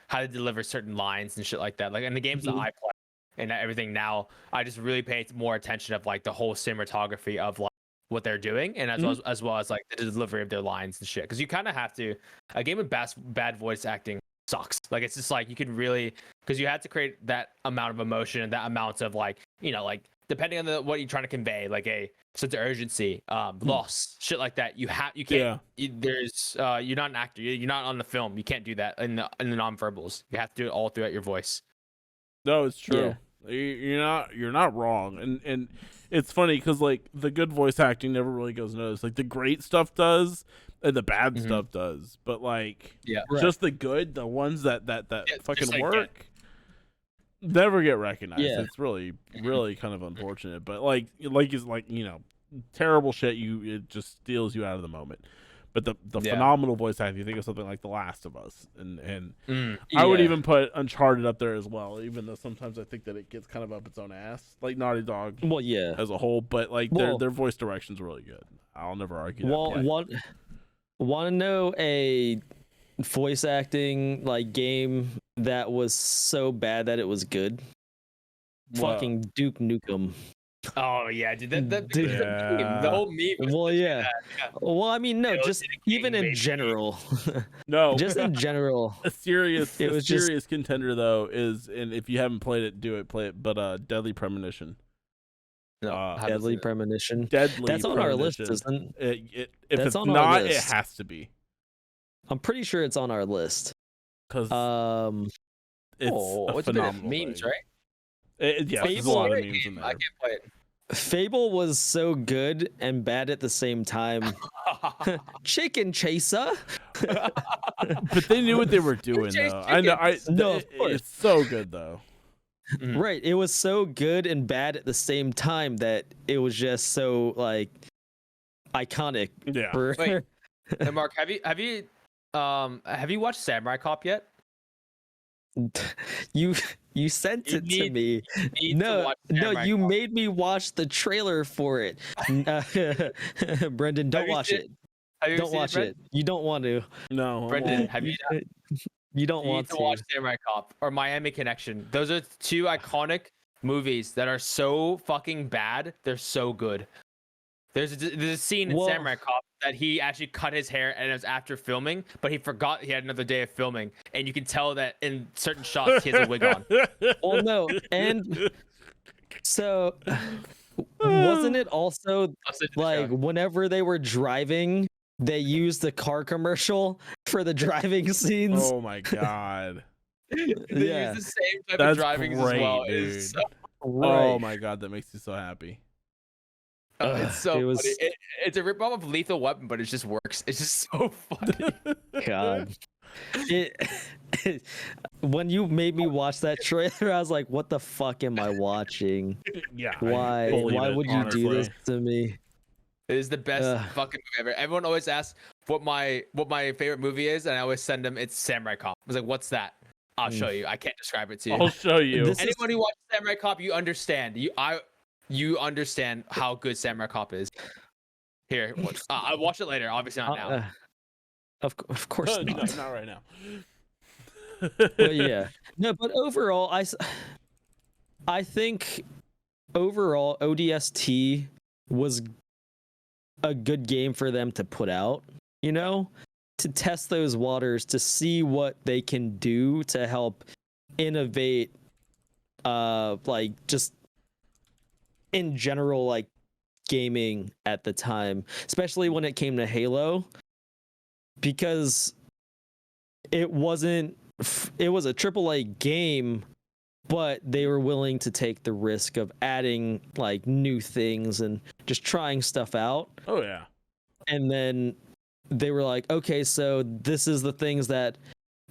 how to deliver certain lines and shit like that. Like in the games that I play and everything now, I just really pay more attention of like the whole cinematography of like what they're doing, and as well as like the delivery of their lines and shit. Because you kind of have to. A game with bad voice acting sucks. Like it's just like you can really, because you have to create that amount of emotion and that amount of like, like depending on what you're trying to convey, like a sense of urgency, loss, shit like that. You can't. There's you're not an actor. You're not on the film. You can't do that in the nonverbals. You have to do it all throughout your voice. no, it's true. You're not wrong, and it's funny because like the good voice acting never really goes noticed. Like the great stuff does, and the bad stuff does, but like just the good, the ones that fucking like work, never get recognized. Yeah. It's really kind of unfortunate, but like is like terrible shit. It just steals you out of the moment. But the phenomenal voice acting, you think of something like The Last of Us, and I would even put Uncharted up there as well, even though sometimes I think that it gets kind of up its own ass, like Naughty Dog as a whole. But like their voice direction's really good. I'll never argue that. Want to know a voice acting like game that was so bad that it was good? Fucking Duke Nukem. Oh yeah, dude. The whole meme. Well, yeah. Well, I mean, no, just even in general. No, just in general. A serious just contender though is, and if you haven't played it, play it. But Deadly Premonition. No, Deadly Premonition. Deadly. That's on our list, Premonition. isn't it? If That's it's on our not, it list. has to be. I'm pretty sure it's on our list. Because it's a phenomenal bit of memes, thing. right? Yeah, there's a lot of memes in there. I can't play it. Fable was so good and bad at the same time. Chicken Chaser. But they knew what they were doing, though. I know. Of course. It's so good, though. Right. It was so good and bad at the same time that it was just so like iconic. Yeah. Wait, hey, Mark, have you watched Samurai Cop yet? You sent it to me. No, you made me watch the trailer for it. Brendan, don't watch it. Don't watch it. You don't want to. No, Brendan, have you? You don't You want need to watch Samurai Cop or Miami Connection. Those are two iconic movies that are so fucking bad. They're so good. There's a scene in Samurai Cop that he actually cut his hair and it was after filming, but he forgot he had another day of filming, and you can tell that in certain shots he has a wig on. Well, no, and so wasn't it also like whenever they were driving, they used the car commercial for the driving scenes? Oh my god. They use the same type of driving as well. Dude. Right. Oh my god, that makes me so happy. It's so funny. It's a ripoff of Lethal Weapon, but it just works. It's just so funny. God. When you made me watch that trailer, I was like, what the fuck am I watching? Yeah. Why would you do this to me? It is the best fucking movie ever. Everyone always asks what my favorite movie is, and I always send them it's Samurai Cop. I was like, what's that? I'll show you. I can't describe it to you. I'll show you. Anyone who watches Samurai Cop, you understand. You understand how good Samurai Cop is. Here, I'll watch it later. Obviously not now. Of course not. No, not right now. But yeah, no. But overall, I think overall ODST was a good game for them to put out. You know, to test those waters, to see what they can do to help innovate. Like just in general, like gaming at the time, especially when it came to Halo, because it wasn't it was a AAA game, but they were willing to take the risk of adding like new things and just trying stuff out. Oh yeah. And then they were like, okay, so this is the things that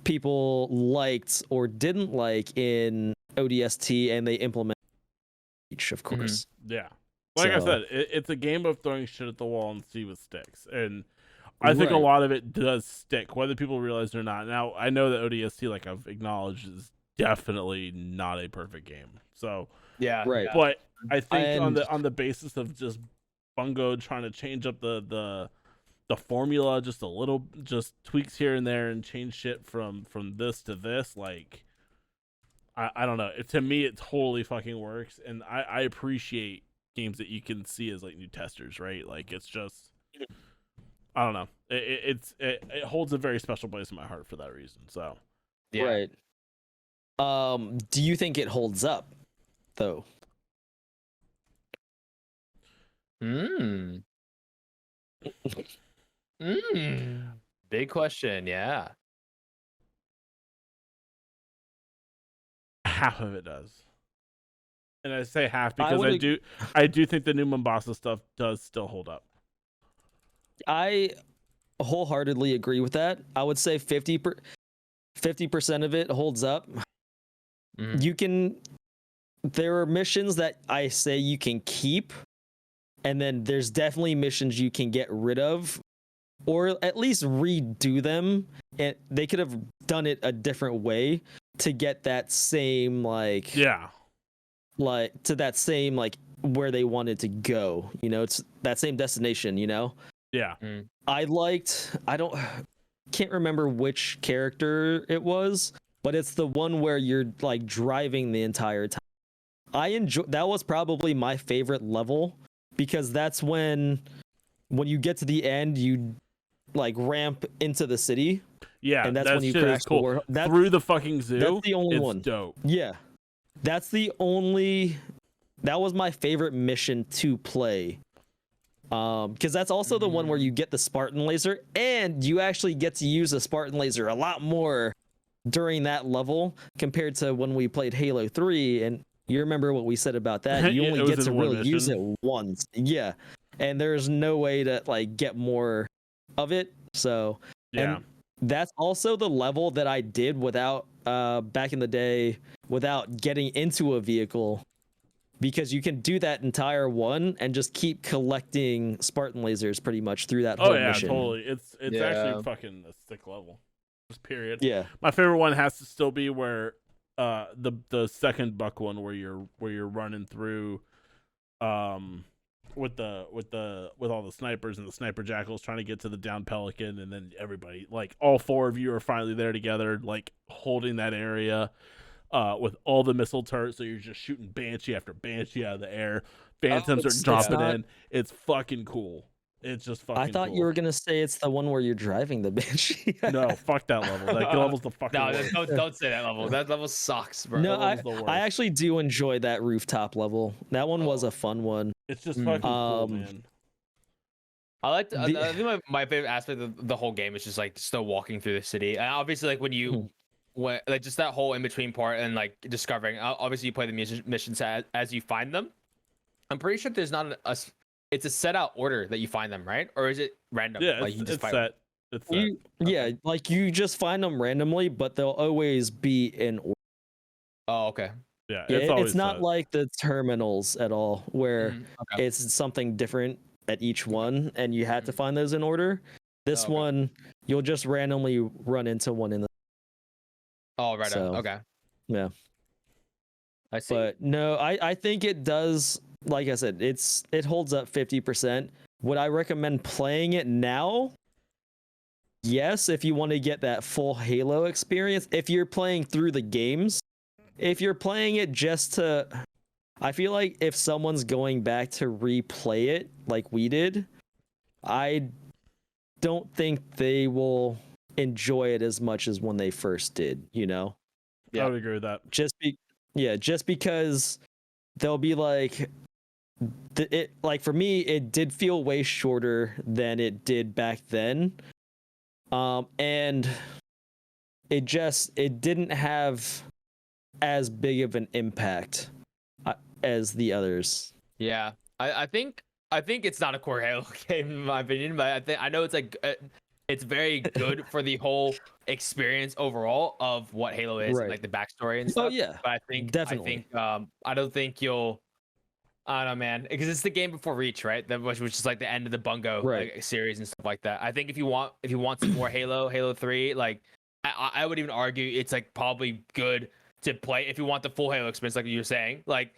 people liked or didn't like in ODST, and they implement each, of course. Yeah. Like I So- said, it's a game of throwing shit at the wall and see what sticks. And I think a Right. lot of it does stick, whether people realize it or not. Now, I know that ODST, like I've acknowledged, is definitely not a perfect game. So, Yeah. Right. Yeah. but I think And- on the basis of just Bungo trying to change up the formula just a little, just tweaks here and there, and change shit from this to this, like I don't know. To me, it totally fucking works, and I appreciate games that you can see as like new testers, right? Like it's just, I don't know. It holds a very special place in my heart for that reason. So Yeah. Right. Do you think it holds up, though? Mm. Big question. Yeah. half of it does, and I say half I because would I do think the new Mombasa stuff does still hold up. I wholeheartedly agree with that. I would say 50% of it holds up. Mhm. You can. There are missions that I say you can keep, and then there's definitely missions you can get rid of, or at least redo them. And they could have done it a different way to get that same Yeah, to that same where they wanted to go. You know, it's that same destination. You know. yeah. I can't remember which character it was, but it's the one where you're like driving the entire time. That was probably my favorite level, because that's when you get to the end, you like ramp into the city. Yeah, And that's that when you shit crash is the cool. world. Through the fucking zoo. That's the only it's one. Dope. Yeah. That was my favorite mission to play. Because that's also the one where you get the Spartan laser, and you actually get to use a Spartan laser a lot more during that level compared to when we played Halo 3. And you remember what we said about that? You Yeah, only it was get to in one really use it mission. once. Yeah. And there's no way to like get more of it. So, Yeah. and that's also the level that I did without back in the day without getting into a vehicle, because you can do that entire one and just keep collecting Spartan lasers pretty much through that Oh whole yeah, mission. totally. It's Yeah. actually fucking a sick level. Just period. Yeah. My favorite one has to still be where the second buck one where you're running through with all the snipers and the sniper jackals trying to get to the down pelican, and then everybody, like all four of you are finally there together, like holding that area with all the missile turrets, so you're just shooting banshee after banshee out of the air. Phantoms it's are dropping not- in. It's fucking cool. It's just fucking I thought cool. you were gonna say it's the one where you're driving the Banshee. No, fuck that level. That level's the fucking No, worst. don't say that level. That level sucks, bro. No, That level's the worst. I actually do enjoy that rooftop level. That one was Oh. a fun one. It's just fucking cool, Um, man. I like The- I think my favorite aspect of the whole game is just like still walking through the city. And obviously, like when like just that whole in between part and like discovering. Obviously, you play the missions as you find them. I'm pretty sure there's not it's a set out order that you find them, right? Or is it random? Yeah, like it's fight set. It's set. Yeah, like you just find them randomly, but they'll always be in order. Oh, okay. Yeah, Yeah, it's always it's not set. like the terminals at all, where Mhm, okay. it's something different at each one, and you had to find those in order. This Okay. one, you'll just randomly run into one in the. Oh, right. so, Okay. Yeah. I see. But no, I think it does. Like I said, it holds up 50%. Would I recommend playing it now? Yes, if you want to get that full Halo experience. If you're playing through the games, if you're playing it just to, I feel like if someone's going back to replay it like we did, I don't think they will enjoy it as much as when they first did. You know. Yeah. I would agree with that. just because they'll be like like for me it did feel way shorter than it did back then, and it didn't have as big of an impact as the others. Yeah, I think it's not a core Halo game in my opinion, but I know it's like it's very good for the whole experience overall of what Halo is, and Right. like the backstory and stuff. Oh yeah, But I think definitely. I don't think you'll. I don't know, man, because it's the game before Reach, right? That which is like the end of the Bungo Right. like, series and stuff like that. I think if you want some more Halo 3, like I would even argue it's like probably good to play if you want the full Halo experience, like you were saying, like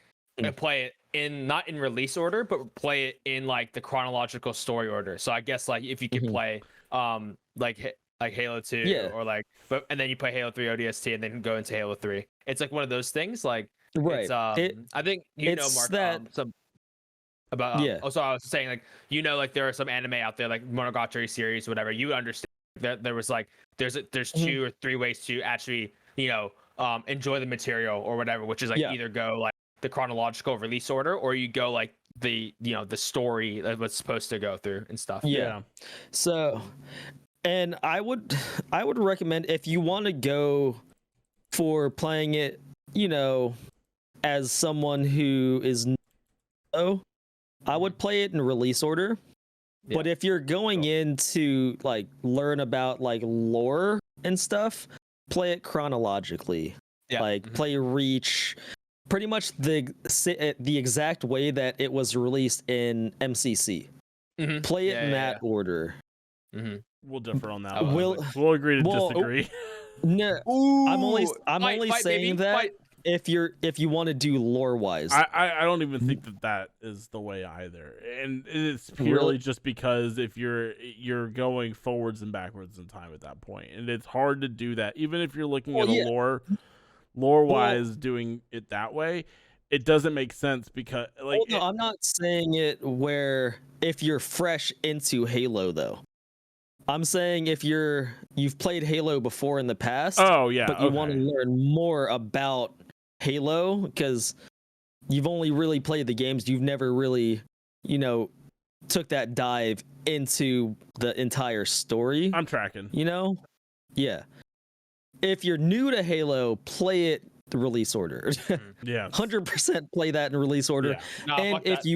play it in not in release order, but play it in like the chronological story order. So I guess like if you could play like Halo 2 Yeah. or like and then you play Halo 3 ODST and then go into Halo 3. It's like one of those things like Right. it's I think you know Mark that some about yeah. oh, so I was saying like like there are some anime out there like Monogatari series whatever. You would understand that there was like there's 2 or 3 ways to actually enjoy the material or whatever, which is like either go like the chronological release order or you go like the the story that was supposed to go through and stuff. Yeah. So, and I would recommend if you want to go for playing it, as someone who is I would play it in release order. Yeah. But if you're going in to like learn about like lore and stuff, play it chronologically. Yeah. Like play Reach pretty much the exact way that it was released in MCC. Play it in that order. We'll differ on that. We'll agree to disagree. No, ooh, I'm only saying that if you want to do lore wise. I don't even think that is the way either, and it's purely just because if you're going forwards and backwards in time at that point, and it's hard to do that even if you're looking at a lore wise doing it that way. It doesn't make sense because like no, I'm not saying it where if you're fresh into Halo though. I'm saying if you've played Halo before in the past, but you want to learn more about Halo because you've only really played the games, you've never really, took that dive into the entire story. I'm tracking. Yeah. If you're new to Halo, play it the release order. Yeah. 100% play that in release order. Yeah. No, and if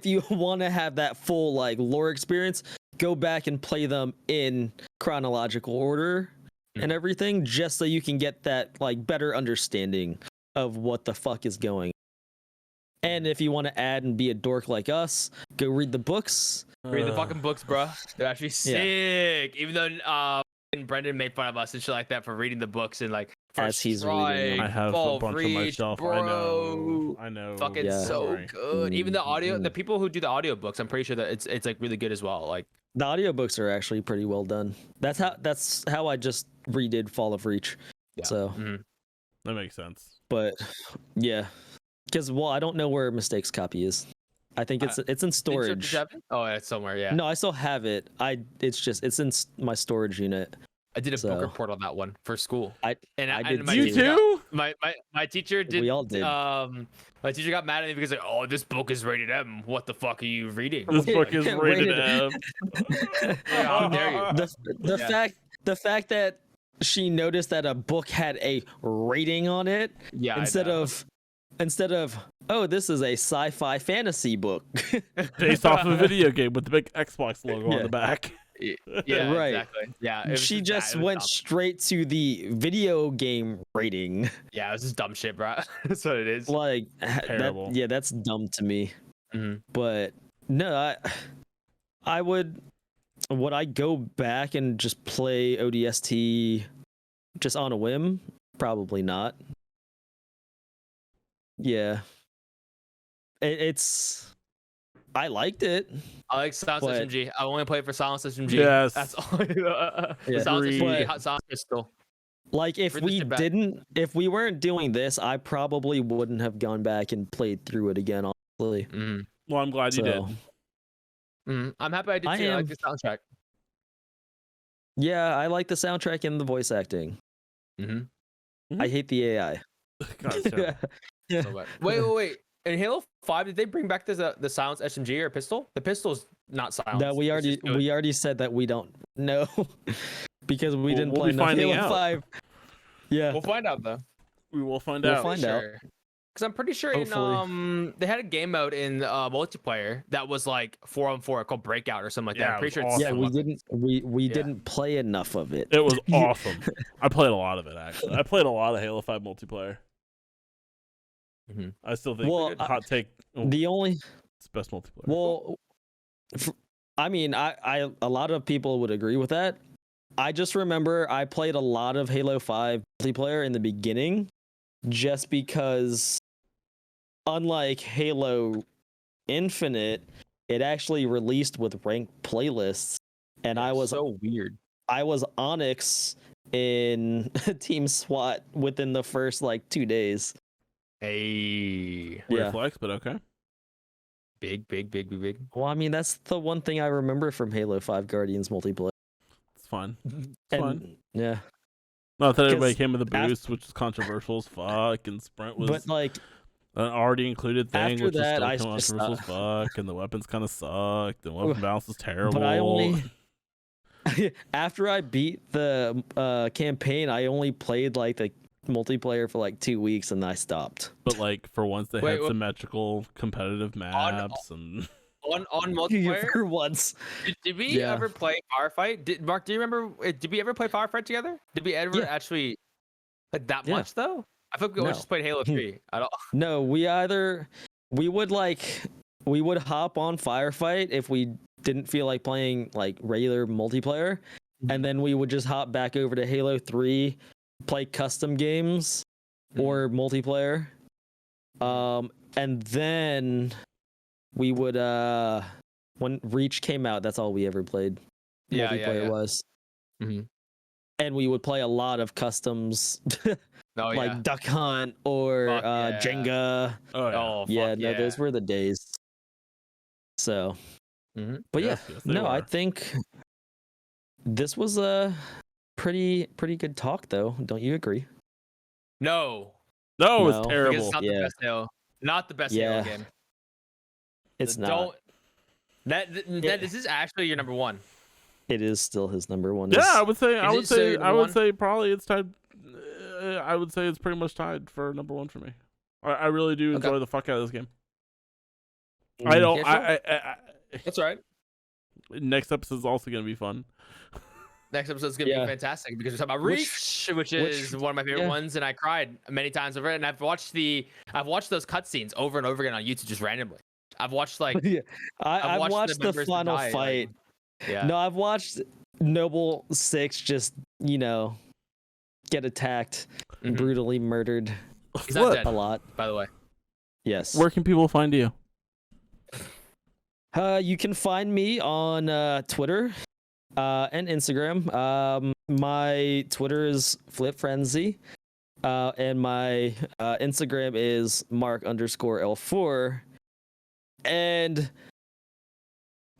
you want to have that full like lore experience, go back and play them in chronological order and everything, just so you can get that like better understanding of what the fuck is going on. And if you want to add and be a dork like us, go read the books. Read the fucking books, bro. They're actually sick. Even though Brendan made fun of us and shit like that for reading the books and like as he's reading them. I have a bunch on my shelf. Bro. I know. Fucking so good. Even the audio, the people who do the audio books, I'm pretty sure that it's like really good as well. Like the audiobooks are actually pretty well done. That's how I just redid Fall of Reach. Yeah. So that makes sense. But yeah, because I don't know where Mistakes copy is. I think it's in storage. Oh, it's somewhere. Yeah. No, I still have it. It's in my storage unit. I did a book report on that one for school. I did. You too? My teacher did. We all did. My teacher got mad at me because like, oh, this book is rated M. What the fuck are you reading? This book is rated M. How dare you? The fact that she noticed that a book had a rating on it, instead of oh, this is a sci-fi fantasy book based off of a video game with the big Xbox logo on the back. Yeah, right. Exactly. Yeah, she just went straight to the video game rating. Yeah, it was just dumb shit, bro. That's what it is. Like, that's dumb to me. But no, would I go back and just play ODST just on a whim? Probably not. Yeah, I liked it. I like Silence SMG. I only play it for Silence SMG. Yes, that's all. Silence SMG, Silence Pistol. Like if we weren't doing this, I probably wouldn't have gone back and played through it again. Honestly. Well, I'm glad you did. I'm happy I did too. I like the soundtrack. Yeah, I like the soundtrack and the voice acting. I hate the AI. God, wait. In Halo 5, did they bring back the silenced SMG or pistol? The pistol's not silenced. No, we already said that we don't know. because we didn't we'll play be enough finding Halo out. 5. Yeah, We'll find out though. We will find We'll out. find out. Because I'm pretty sure Hopefully. they had a game mode in multiplayer that was like 4-on-4 called Breakout or something like that. Yeah, I'm pretty it sure was it's yeah, awesome. we Yeah. didn't play enough of it. It was awesome. I played a lot of it actually. I played a lot of Halo 5 multiplayer. Mhm. I still think hot take. The only It's best multiplayer. well, I mean, I a lot of people would agree with that. I just remember I played a lot of Halo 5 multiplayer in the beginning, just because, unlike Halo Infinite, it actually released with ranked playlists, and I was so weird. I was Onyx in Team SWAT within the first like 2 days. Hey, Weird Yeah. flex, but okay. big. Well, I mean, that's the one thing I remember from Halo 5 Guardians multiplayer. It's fun. It's And fun. yeah, Not that everybody 'cause came with a boost, which is controversial as fuck, and Sprint was but like an already included thing, after which that, I is still just, controversial as fuck, and the weapons kind of sucked, and weapon balance was terrible. but I only after I beat the campaign, I only played like the multiplayer for like 2 weeks, and I stopped. But like for once, they Wait, had what- symmetrical competitive maps, and on multiplayer. For once, Did we Yeah. ever play Firefight? Mark, do you remember? Did we ever play Firefight together? Did we ever Yeah. actually like that Yeah. much though? I feel like we always No. just played Halo 3 at all. no, we would hop on Firefight if we didn't feel like playing like regular multiplayer, and then we would just hop back over to Halo 3, play custom games or multiplayer. And then we would when Reach came out, that's all we ever played. Multiplayer was. Mhm. And we would play a lot of customs Oh like yeah. Duck Hunt or Fuck yeah. Jenga. oh yeah, Oh Yeah, fuck no, those were the days. So, Mhm. but Yes, yeah, yes, they no, I were. think this was a pretty good talk, though. Don't you agree? No, no, it was No. because terrible. it's not Yeah. the best Halo. Not the best Yeah. Halo game. It's not. Don't. That this is actually your number one. It is still his number one. Yeah, I would say, Is it still your I would number say probably it's tied. I would say it's pretty much tied for number one for me. I really do enjoy the fuck out of this game. I don't. Yeah, sure. I That's all right. next episode's also gonna be fun. Next episode's gonna Yeah. be fantastic because we're talking about Which- Reach, which is one of my favorite yeah. ones, and I cried many times over it. And I've watched those cutscenes over and over again on YouTube just randomly. I've watched like Yeah. I've watched the members final die, like- fight. yeah. No, I've watched Noble 6 just, get attacked, Mhm. brutally murdered He's not Flip, dead, a lot. by the way. Yes. where can people find you? You can find me on Twitter and Instagram. My Twitter is Flip Frenzy, and my Instagram is Mark_L4. And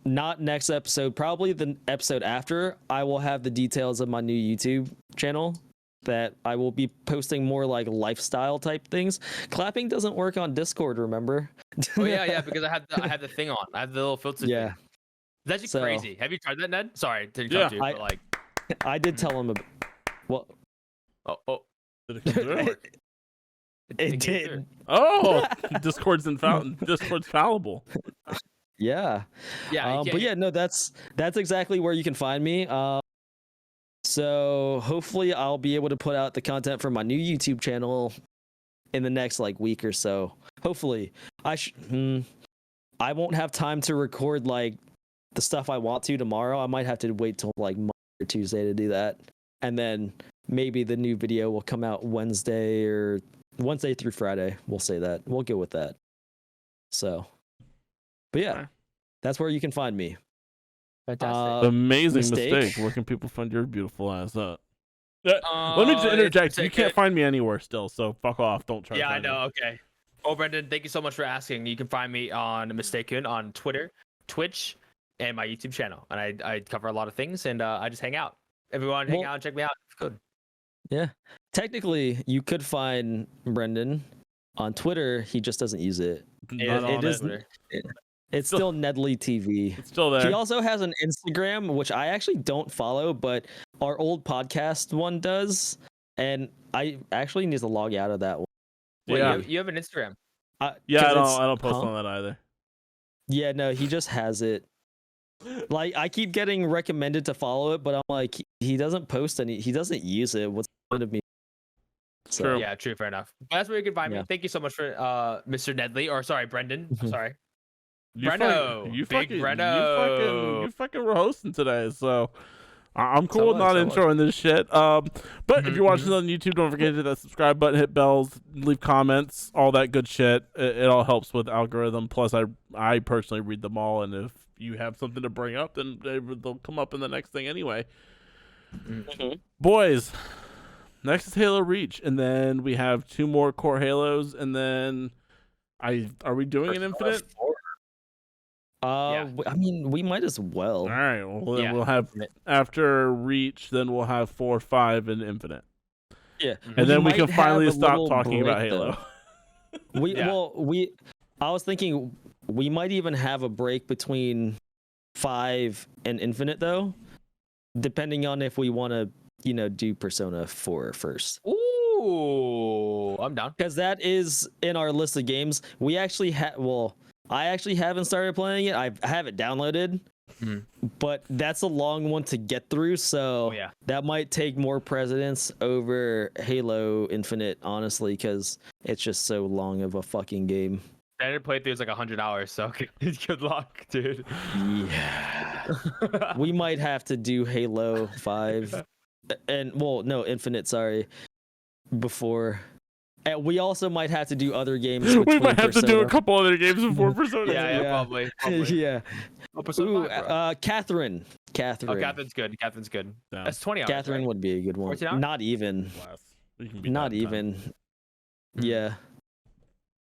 not next episode, probably the episode after, I will have the details of my new YouTube channel that I will be posting more like lifestyle type things. Clapping doesn't work on Discord, remember? Oh yeah, because I have the thing on. I have the little filter. Yeah. Thing. It's actually So- crazy. Have you tried that, Ned? Sorry to Yeah. interrupt you, but like, I did tell him about. Well, oh, Did it come through? it came did. through. Oh, Discord's fallible. Yeah. Yeah, you But can't- yeah, no, that's exactly where you can find me. So hopefully I'll be able to put out the content for my new YouTube channel in the next like week or so. Hopefully, I won't have time to record like the stuff I want to tomorrow. I might have to wait till like Monday or Tuesday to do that, and then maybe the new video will come out Wednesday through Friday. We'll say that. We'll go with that. So, but yeah, Okay. that's where you can find me. fantastic. Amazing Mistake. mistake. Where can people find your beautiful ass up? Let me just it's interject. You Mistake. can't find me anywhere still, so fuck off. Don't try. Yeah, to I find me. know. Okay. Oh, Brendan, thank you so much for asking. You can find me on Mistaken on Twitter, Twitch, and my YouTube channel. And I cover a lot of things, and I just hang out. Everyone, hang Well- out and check me out. It's good. Yeah. Technically, you could find Brendan on Twitter. He just doesn't use it. Not it on is- Twitter. It's still Nedley TV. It's still there. He also has an Instagram, which I actually don't follow, but our old podcast one does, and I actually need to log out of that one. Wait, Yeah. you have an Instagram? Yeah, I 'Cause don't post huh? on that either. Yeah, no, he just has it. Like, I keep getting recommended to follow it, but I'm like, he doesn't post any. He doesn't use it. What's the point of me? So, True. Yeah, true, fair enough. But that's where you can find Yeah. me. Thank you so much for Mr. Nedley, or sorry, Brendan. I'm Mhm. sorry. You Breno, fucking, you big fucking, Breno. you fucking were hosting today, so I'm cool with was, not so was. introing this shit. But if Mhm, you're watching this on YouTube, don't forget to hit that subscribe button, hit bells, leave comments, all that good shit. It all helps with algorithm. Plus, I personally read them all, and if you have something to bring up, then they'll come up in the next thing anyway. Mhm. Boys, next is Halo Reach, and then we have 2 more core Halos, and then are we doing an infinite? Yeah. I mean, we might as well. All right, well then Yeah, we'll have infinite. after Reach, then we'll have 4, 5, and infinite, Yeah, and then we might can have finally a stop little talking about break, Halo. though. Yeah. I was thinking we might even have a break between 5 and infinite, though, depending on if we want to, do Persona 4 first. Ooh, I'm down. Because that is in our list of games. We actually I actually haven't started playing it. I have it downloaded, Mhm. but that's a long one to get through. So Oh, yeah. that might take more precedence over Halo Infinite, honestly, because it's just so long of a fucking game. Standard playthrough is like 100 hours, so good luck, dude. Yeah. We might have to do Halo 5 and no, Infinite, sorry, before. And we also might have to do other games. We between might have to do a Persona. couple other games before Persona. Yeah, Yeah. probably. Yeah. Oh, Persona Ooh, 5, bro. Catherine. Oh, Catherine's good. Catherine's good. Yeah. That's 20 hours. Catherine right? would be a good one. 14 hours? Not even. Blast. We can beat Not that in time. even. Mhm. Yeah.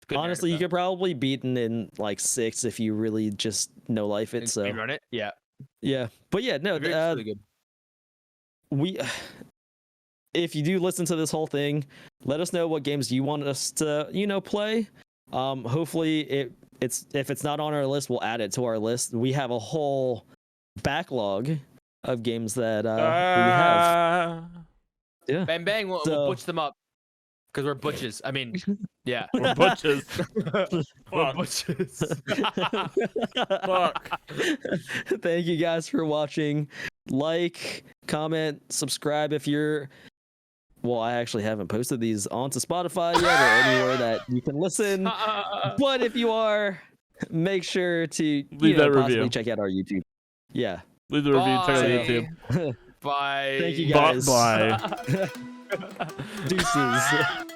Good Honestly, you narrative, could probably beat it in like 6 if you really just no life though. it. So Speedrun it? Yeah. yeah. But yeah, no. It's really good. We if you do listen to this whole thing, let us know what games you want us to play. Hopefully if it's not on our list, we'll add it to our list. We have a whole backlog of games that we have. Yeah. Bang bang, we'll So- butch them up because we're butches. I mean, yeah. We're butches. We're Fuck. butches. Fuck. Thank you guys for watching. Like, comment, subscribe if you're. Well, I actually haven't posted these onto Spotify yet or anywhere that you can listen. But if you are, make sure to Leave that possibly review. check out our YouTube. Yeah. Leave the review. Check out Bye. YouTube. Bye. Thank you Bye. guys. Bye. Deuces.